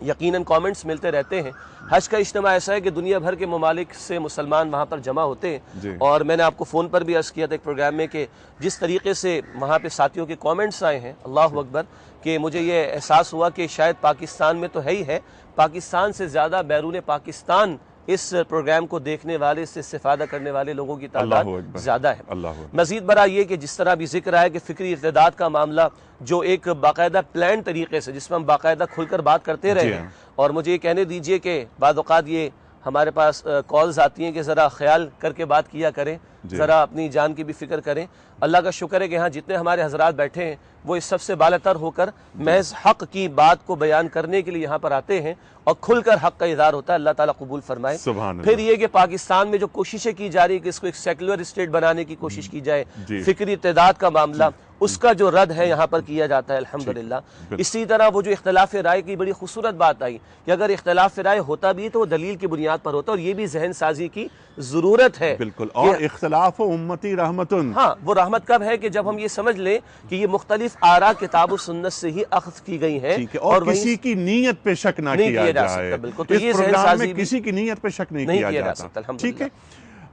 S12: یقیناً کامنٹس ملتے رہتے ہیں. حج کا اجتماع ایسا ہے کہ دنیا بھر کے ممالک سے مسلمان وہاں پر جمع ہوتے ہیں. اور میں نے آپ کو فون پر بھی عرض کیا تھا ایک پروگرام میں کہ جس طریقے سے وہاں پہ ساتھیوں کے کامنٹس آئے ہیں، اللہ اکبر، کہ مجھے یہ احساس ہوا کہ شاید پاکستان میں تو ہے ہی ہے، پاکستان سے زیادہ بیرون پاکستان اس پروگرام کو دیکھنے والے، اس سے استفادہ کرنے والے لوگوں کی تعداد زیادہ ہے. مزید برآں یہ کہ جس طرح بھی ذکر آیا کہ فکری ارتداد کا معاملہ جو ایک باقاعدہ پلان طریقے سے، جس میں ہم باقاعدہ کھل کر بات کرتے رہے ہیں، اور مجھے یہ کہنے دیجئے کہ بعض اوقات یہ ہمارے پاس کالز آتی ہیں کہ ذرا خیال کر کے بات کیا کریں، ذرا اپنی جان کی بھی فکر کریں. اللہ کا شکر ہے کہ ہاں جتنے ہمارے حضرات بیٹھے ہیں وہ اس سب سے بالاتر ہو کر محض حق کی بات کو بیان کرنے کے لیے یہاں پر آتے ہیں، اور کھل کر حق کا اظہار ہوتا ہے. اللہ تعالیٰ قبول فرمائے. پھر یہ کہ پاکستان میں جو کوششیں کی جا رہی ہے کہ اس کو ایک سیکولر اسٹیٹ بنانے کی کوشش کی جائے، فکری ارتداد کا معاملہ، اس کا جو رد ہے یہاں پر کیا جاتا ہے الحمدللہ. اسی طرح وہ جو اختلاف رائے کی بڑی خوبصورت بات آئی کہ اگر اختلاف رائے ہوتا بھی تو وہ دلیل کی بنیاد پر ہوتا ہے، اور یہ بھی ذہن سازی کی ضرورت ہے.
S1: بالکل. اور اختلاف امتی رحمتن،
S12: ہاں وہ رحمت کب ہے کہ جب ہم یہ سمجھ لیں کہ یہ مختلف آراء کتاب و سنت سے ہی اخذ کی گئی ہیں،
S1: اور کسی کی نیت پہ شک نہ کیا جائے.
S12: بالکل.
S1: اس پروگرام میں کسی کی نیت پہ شک نہیں کیا جاتا. ٹھیک ہے.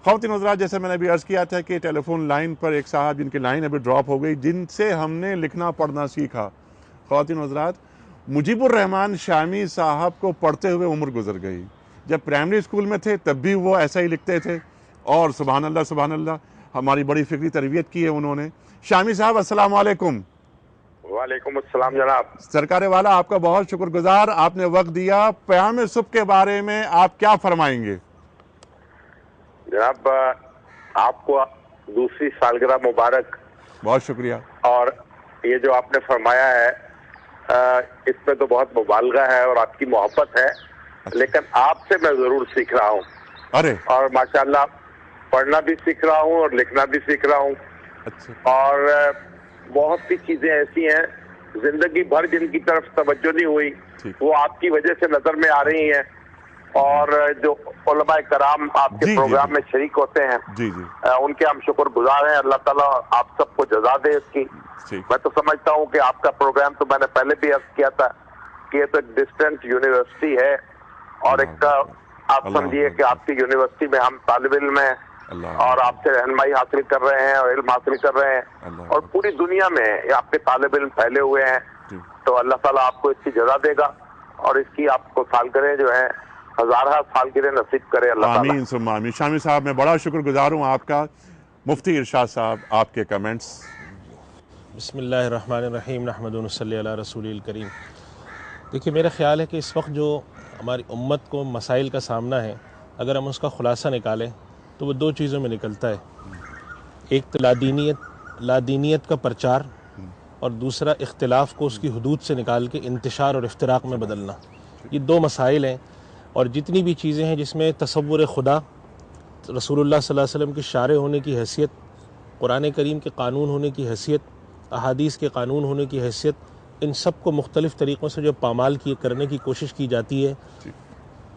S1: خواتین حضرات، جیسے میں نے ابھی عرض کیا تھا کہ ٹیلی فون لائن پر ایک صاحب جن کی لائن ابھی ڈراپ ہو گئی، جن سے ہم نے لکھنا پڑھنا سیکھا. خواتین حضرات، مجیب الرحمان شامی صاحب کو پڑھتے ہوئے عمر گزر گئی. جب پرائمری اسکول میں تھے تب بھی وہ ایسا ہی لکھتے تھے، اور سبحان اللہ سبحان اللہ، ہماری بڑی فکری تربیت کی ہے انہوں نے. شامی صاحب السلام علیکم.
S13: وعلیکم السلام جناب.
S1: سرکار والا آپ کا بہت شکر گزار، آپ نے وقت دیا. پیام صبح کے بارے میں آپ کیا فرمائیں گے؟
S13: جناب آپ کو دوسری سالگرہ مبارک.
S1: بہت شکریہ.
S13: اور یہ جو آپ نے فرمایا ہے اس میں تو بہت مبالغہ ہے اور آپ کی محبت ہے. لیکن آپ سے میں ضرور سیکھ رہا ہوں.
S1: ارے
S13: اور ماشاءاللہ پڑھنا بھی سیکھ رہا ہوں اور لکھنا بھی سیکھ رہا ہوں. اور بہت سی چیزیں ایسی ہیں زندگی بھر جن کی طرف توجہ نہیں ہوئی وہ آپ کی وجہ سے نظر میں آ رہی ہیں. اور جو علماء کرام آپ کے پروگرام میں شریک ہوتے ہیں ان کے ہم شکر گزار ہیں. اللہ تعالیٰ آپ سب کو جزا دے اس کی. میں تو سمجھتا ہوں کہ آپ کا پروگرام تو میں نے پہلے بھی عرض کیا تھا کہ یہ تو ایک ڈسٹنٹ یونیورسٹی ہے اور ایک آپ سمجھیے کہ آپ کی یونیورسٹی میں ہم طالب علم ہیں اور آپ سے رہنمائی حاصل کر رہے ہیں اور علم حاصل کر رہے ہیں اور پوری دنیا میں آپ کے طالب علم پھیلے ہوئے ہیں. تو اللہ تعالیٰ آپ کو اس کی جزا دے گا اور اس کی آپ کو سالگرہ جو ہے ہزارہ سالگرہ نصیب کرے اللہ تعالیٰ.
S1: آمین ثم آمین. شامی صاحب میں بڑا شکر گزار ہوں آپ کا. مفتی ارشاد صاحب آپ کے کمنٹس.
S14: بسم اللہ الرحمن الرحیم. نحمد و نصلی علی رسول الکریم. دیکھیے میرا خیال ہے کہ اس وقت جو ہماری امت کو مسائل کا سامنا ہے اگر ہم اس کا خلاصہ نکالیں تو وہ دو چیزوں میں نکلتا ہے. ایک تو لادینیت کا پرچار اور دوسرا اختلاف کو اس کی حدود سے نکال کے انتشار اور افتراق میں بدلنا. یہ دو مسائل ہیں. اور جتنی بھی چیزیں ہیں جس میں تصور خدا، رسول اللہ صلی اللہ علیہ وسلم کی شارع ہونے کی حیثیت، قرآن کریم کے قانون ہونے کی حیثیت، احادیث کے قانون ہونے کی حیثیت، ان سب کو مختلف طریقوں سے جو پامال کرنے کی کوشش کی جاتی ہے.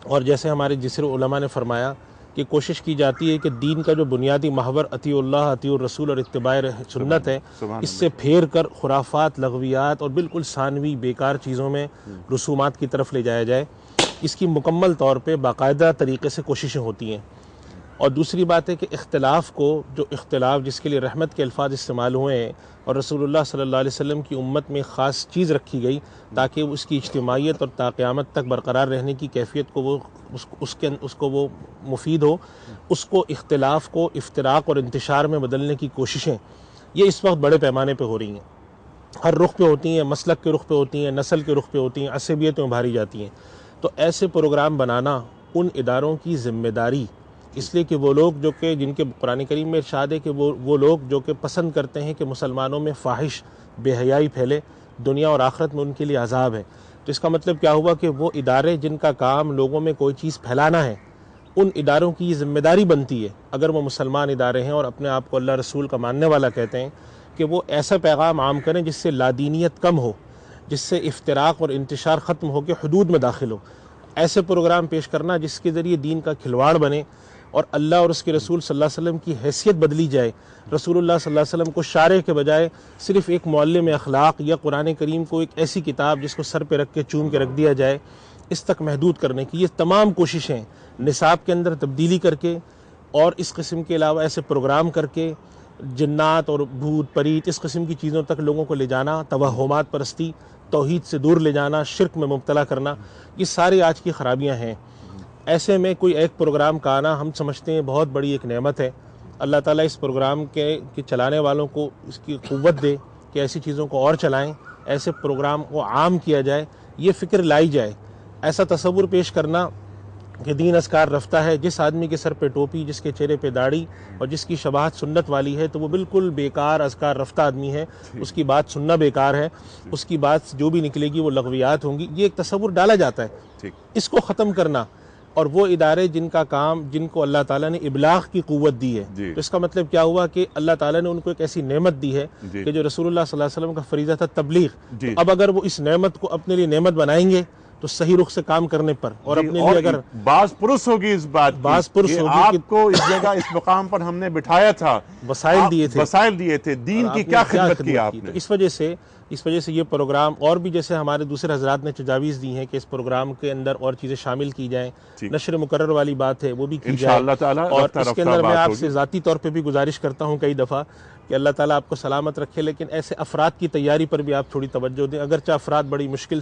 S14: اور جیسے ہمارے جسر علماء نے فرمایا کہ کوشش کی جاتی ہے کہ دین کا جو بنیادی محور اطیع اللہ، اطیع الرسول اور اتباع سنت ہے، اس سے پھیر کر خرافات، لغویات اور بالکل ثانوی بیکار چیزوں میں رسومات کی طرف لے جایا جائے. اس کی مکمل طور پہ باقاعدہ طریقے سے کوششیں ہوتی ہیں. اور دوسری بات ہے کہ اختلاف کو، جو اختلاف جس کے لیے رحمت کے الفاظ استعمال ہوئے ہیں اور رسول اللہ صلی اللہ علیہ وسلم کی امت میں خاص چیز رکھی گئی تاکہ اس کی اجتماعیت اور تا قیامت تک برقرار رہنے کی کیفیت کو وہ اس کو وہ مفید ہو، اس کو اختلاف کو افتراق اور انتشار میں بدلنے کی کوششیں یہ اس وقت بڑے پیمانے پہ ہو رہی ہیں. ہر رخ پہ ہوتی ہیں، مسلک کے رخ پہ ہوتی ہیں، نسل کے رخ پہ ہوتی ہیں، عصبیتیں ابھاری جاتی ہیں. تو ایسے پروگرام بنانا ان اداروں کی ذمہ داری، اس لیے کہ وہ لوگ جو کہ جن کے قرآن کریم میں ارشاد ہے کہ وہ لوگ جو کہ پسند کرتے ہیں کہ مسلمانوں میں فاحش بے حیائی پھیلے، دنیا اور آخرت میں ان کے لیے عذاب ہے. تو اس کا مطلب کیا ہوا کہ وہ ادارے جن کا کام لوگوں میں کوئی چیز پھیلانا ہے، ان اداروں کی یہ ذمہ داری بنتی ہے اگر وہ مسلمان ادارے ہیں اور اپنے آپ کو اللہ رسول کا ماننے والا کہتے ہیں کہ وہ ایسا پیغام عام کریں جس سے لادینیت کم ہو، جس سے افتراق اور انتشار ختم ہو کے حدود میں داخل ہو. ایسے پروگرام پیش کرنا جس کے ذریعے دین کا کھلواڑ بنے اور اللہ اور اس کے رسول صلی اللہ علیہ وسلم کی حیثیت بدلی جائے. رسول اللہ صلی اللہ علیہ وسلم کو شارع کے بجائے صرف ایک معلم اخلاق یا قرآن کریم کو ایک ایسی کتاب جس کو سر پہ رکھ کے چوم کے رکھ دیا جائے اس تک محدود کرنے کی یہ تمام کوششیں نصاب کے اندر تبدیلی کر کے اور اس قسم کے علاوہ ایسے پروگرام کر کے جنات اور بھوت پریت اس قسم کی چیزوں تک لوگوں کو لے جانا، توہمات پرستی، توحید سے دور لے جانا، شرک میں مبتلا کرنا، یہ ساری آج کی خرابیاں ہیں. ایسے میں کوئی ایک پروگرام کا آنا ہم سمجھتے ہیں بہت بڑی ایک نعمت ہے. اللہ تعالیٰ اس پروگرام کے چلانے والوں کو اس کی قوت دے کہ ایسی چیزوں کو اور چلائیں، ایسے پروگرام کو عام کیا جائے، یہ فکر لائی جائے. ایسا تصور پیش کرنا کہ دین اذکار رفتہ ہے، جس آدمی کے سر پہ ٹوپی، جس کے چہرے پہ داڑھی اور جس کی شباہت سنت والی ہے تو وہ بالکل بیکار اذکار رفتہ آدمی ہے، اس کی بات سننا بیکار ہے، اس کی بات جو بھی نکلے گی وہ لغویات ہوں گی. یہ ایک تصور ڈالا جاتا ہے. اس کو ختم کرنا اور وہ ادارے جن کا کام، جن کو اللہ تعالیٰ نے ابلاغ کی قوت دی ہے، تو اس کا مطلب کیا ہوا کہ اللہ تعالیٰ نے ان کو ایک ایسی نعمت دی ہے کہ جو رسول اللہ صلی اللہ علیہ وسلم کا فریضہ تھا تبلیغ. تو اب اگر وہ اس نعمت کو اپنے لیے نعمت بنائیں گے تو صحیح رخ سے کام کرنے پر اور اپنے لیے اگر
S1: باز پرس ہوگی اس بات کی کہ آپ کو اس جگہ اس مقام پر ہم نے بٹھایا تھا،
S14: وسائل
S1: دیے تھے، دین کی کیا خدمت کی آپ نے.
S14: اس وجہ سے یہ پروگرام اور بھی جیسے ہمارے دوسرے حضرات نے تجاویز دی ہیں کہ اس پروگرام کے اندر اور چیزیں شامل کی جائیں، نشر مقرر والی بات ہے وہ بھی کی جائے. اور اس کے اندر میں آپ سے ذاتی طور پہ بھی گزارش کرتا ہوں کئی دفعہ کہ اللہ تعالیٰ آپ کو سلامت رکھے، لیکن ایسے افراد کی تیاری پر بھی آپ تھوڑی توجہ دیں. اگرچہ افراد بڑی مشکل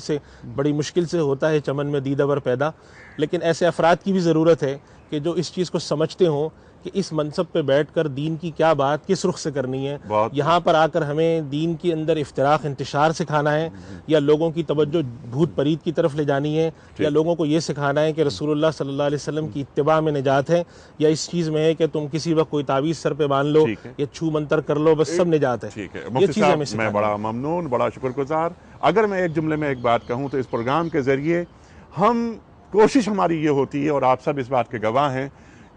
S14: سے ہوتا ہے چمن میں دیدہ ور پیدا، لیکن ایسے افراد کی بھی ضرورت ہے کہ جو اس چیز کو سمجھتے ہوں کہ اس منصب پہ بیٹھ کر دین کی کیا بات کس رخ سے کرنی ہے. یہاں پر آ کر ہمیں دین کے اندر افتراق انتشار سکھانا ہے یا لوگوں کی توجہ بھوت پرید کی طرف لے جانی ہے یا لوگوں کو یہ سکھانا ہے کہ رسول اللہ صلی اللہ علیہ وسلم کی اتباع میں نجات ہے، یا اس چیز میں ہے کہ تم کسی وقت کوئی تعویذ سر پہ باندھ لو یا چھو منتر کر لو بس سب نجات ہے.
S1: یہ چیزیں میں بڑا ممنون، بڑا شکر گزار. اگر میں ایک جملے میں ایک بات کہوں تو اس پروگرام کے ذریعے ہم کوشش ہماری یہ ہوتی ہے اور آپ سب اس بات کے گواہ ہیں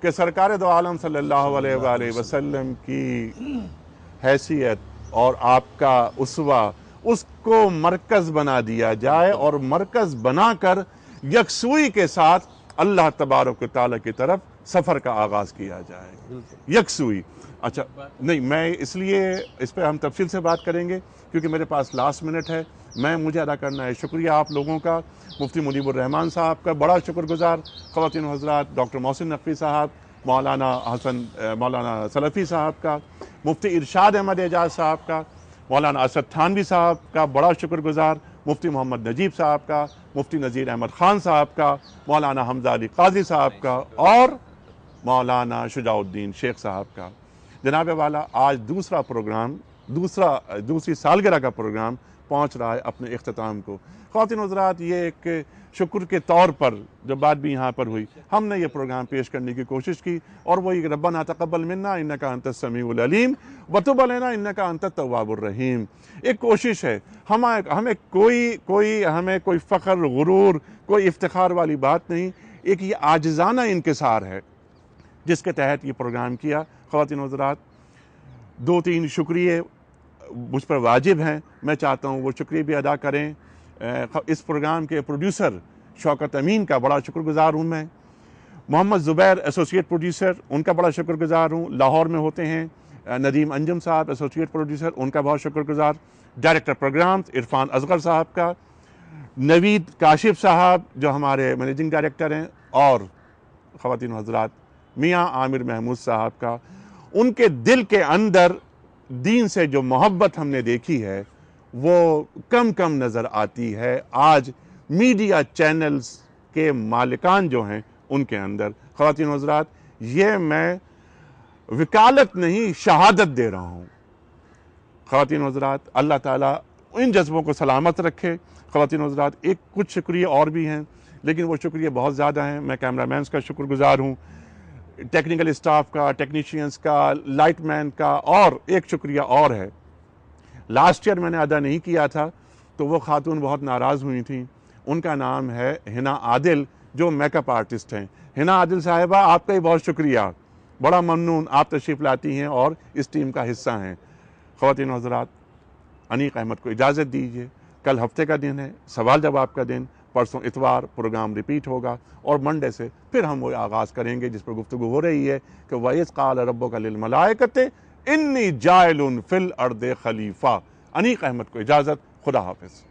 S1: کہ سرکار دو عالم صلی اللہ علیہ وآلہ وسلم کی حیثیت اور آپ کا اسوہ اس کو مرکز بنا دیا جائے اور مرکز بنا کر یکسوئی کے ساتھ اللہ تبارک و تعالیٰ کی طرف سفر کا آغاز کیا جائے. یکسوئی. اچھا نہیں، میں اس لیے اس پہ ہم تفصیل سے بات کریں گے کیونکہ میرے پاس لاسٹ منٹ ہے. مجھے ادا کرنا ہے شکریہ آپ لوگوں کا، مفتی منیب الرحمان صاحب کا بڑا شکر گزار، خواتین و حضرات ڈاکٹر محسن نقوی صاحب، مولانا سلفی صاحب کا، مفتی ارشاد احمد اعجاز صاحب کا، مولانا اسد تھانوی صاحب کا بڑا شکر گزار، مفتی محمد نجیب صاحب کا، مفتی نذیر احمد خان صاحب کا، مولانا حمزہ علی قاضی صاحب کا اور مولانا شجاع الدین شیخ صاحب کا. جناب والا، آج دوسرا پروگرام، دوسری سالگرہ کا پروگرام پہنچ رہا ہے اپنے اختتام کو. خواتین و حضرات، یہ ایک شکر کے طور پر جو بات بھی یہاں پر ہوئی، ہم نے یہ پروگرام پیش کرنے کی کوشش کی اور وہی ربنا تقبل منا انک انت السمیع العلیم وتب علینا انک انت التواب الرحیم. ایک کوشش ہے، ہمیں کوئی فخر، غرور، کوئی افتخار والی بات نہیں، ایک یہ عاجزانہ انکسار ہے جس کے تحت یہ پروگرام کیا. خواتین و حضرات، 2-3 شکریہ مجھ پر واجب ہیں، میں چاہتا ہوں وہ شکریہ بھی ادا کریں. اس پروگرام کے پروڈیوسر شوکت امین کا بڑا شکر گزار ہوں میں. محمد زبیر ایسوسیٹ پروڈیوسر، ان کا بڑا شکر گزار ہوں، لاہور میں ہوتے ہیں. ندیم انجم صاحب ایسوسیٹ پروڈیوسر، ان کا بہت شکر گزار. ڈائریکٹر پروگرامز عرفان اصغر صاحب کا، نوید کاشف صاحب جو ہمارے مینیجنگ ڈائریکٹر ہیں، اور خواتین و حضرات میاں عامر محمود صاحب کا. ان کے دل کے اندر دین سے جو محبت ہم نے دیکھی ہے وہ کم نظر آتی ہے آج میڈیا چینلز کے مالکان جو ہیں ان کے اندر. خواتین و حضرات، یہ میں وکالت نہیں شہادت دے رہا ہوں. خواتین و حضرات، اللہ تعالیٰ ان جذبوں کو سلامت رکھے. خواتین و حضرات، ایک کچھ شکریہ اور بھی ہیں لیکن وہ شکریہ بہت زیادہ ہیں. میں کیمرہ مینز کا شکر گزار ہوں، ٹیکنیکل اسٹاف کا، ٹیکنیشینز کا، لائٹ مین کا، اور ایک شکریہ اور ہے. لاسٹ ایئر میں نے ادا نہیں کیا تھا تو وہ خاتون بہت ناراض ہوئی تھیں. ان کا نام ہے ہنا عادل، جو میک اپ آرٹسٹ ہیں. ہنا عادل صاحبہ، آپ کا ہی بہت شکریہ، بڑا ممنون، آپ تشریف لاتی ہیں اور اس ٹیم کا حصہ ہیں. خواتین و حضرات، انیق احمد کو اجازت دیجیے. کل ہفتے کا دن ہے، سوال جواب کا دن. پرسوں اتوار پروگرام ریپیٹ ہوگا اور منڈے سے پھر ہم وہ آغاز کریں گے جس پر گفتگو ہو رہی ہے کہ وَإِذْ قَالَ رَبُّكَ لِلْمَلَائِكَةِ اِنِّي جَاعِلٌ فِي الْأَرْضِ خَلِيفَةً. انیق احمد کو اجازت. خدا حافظ.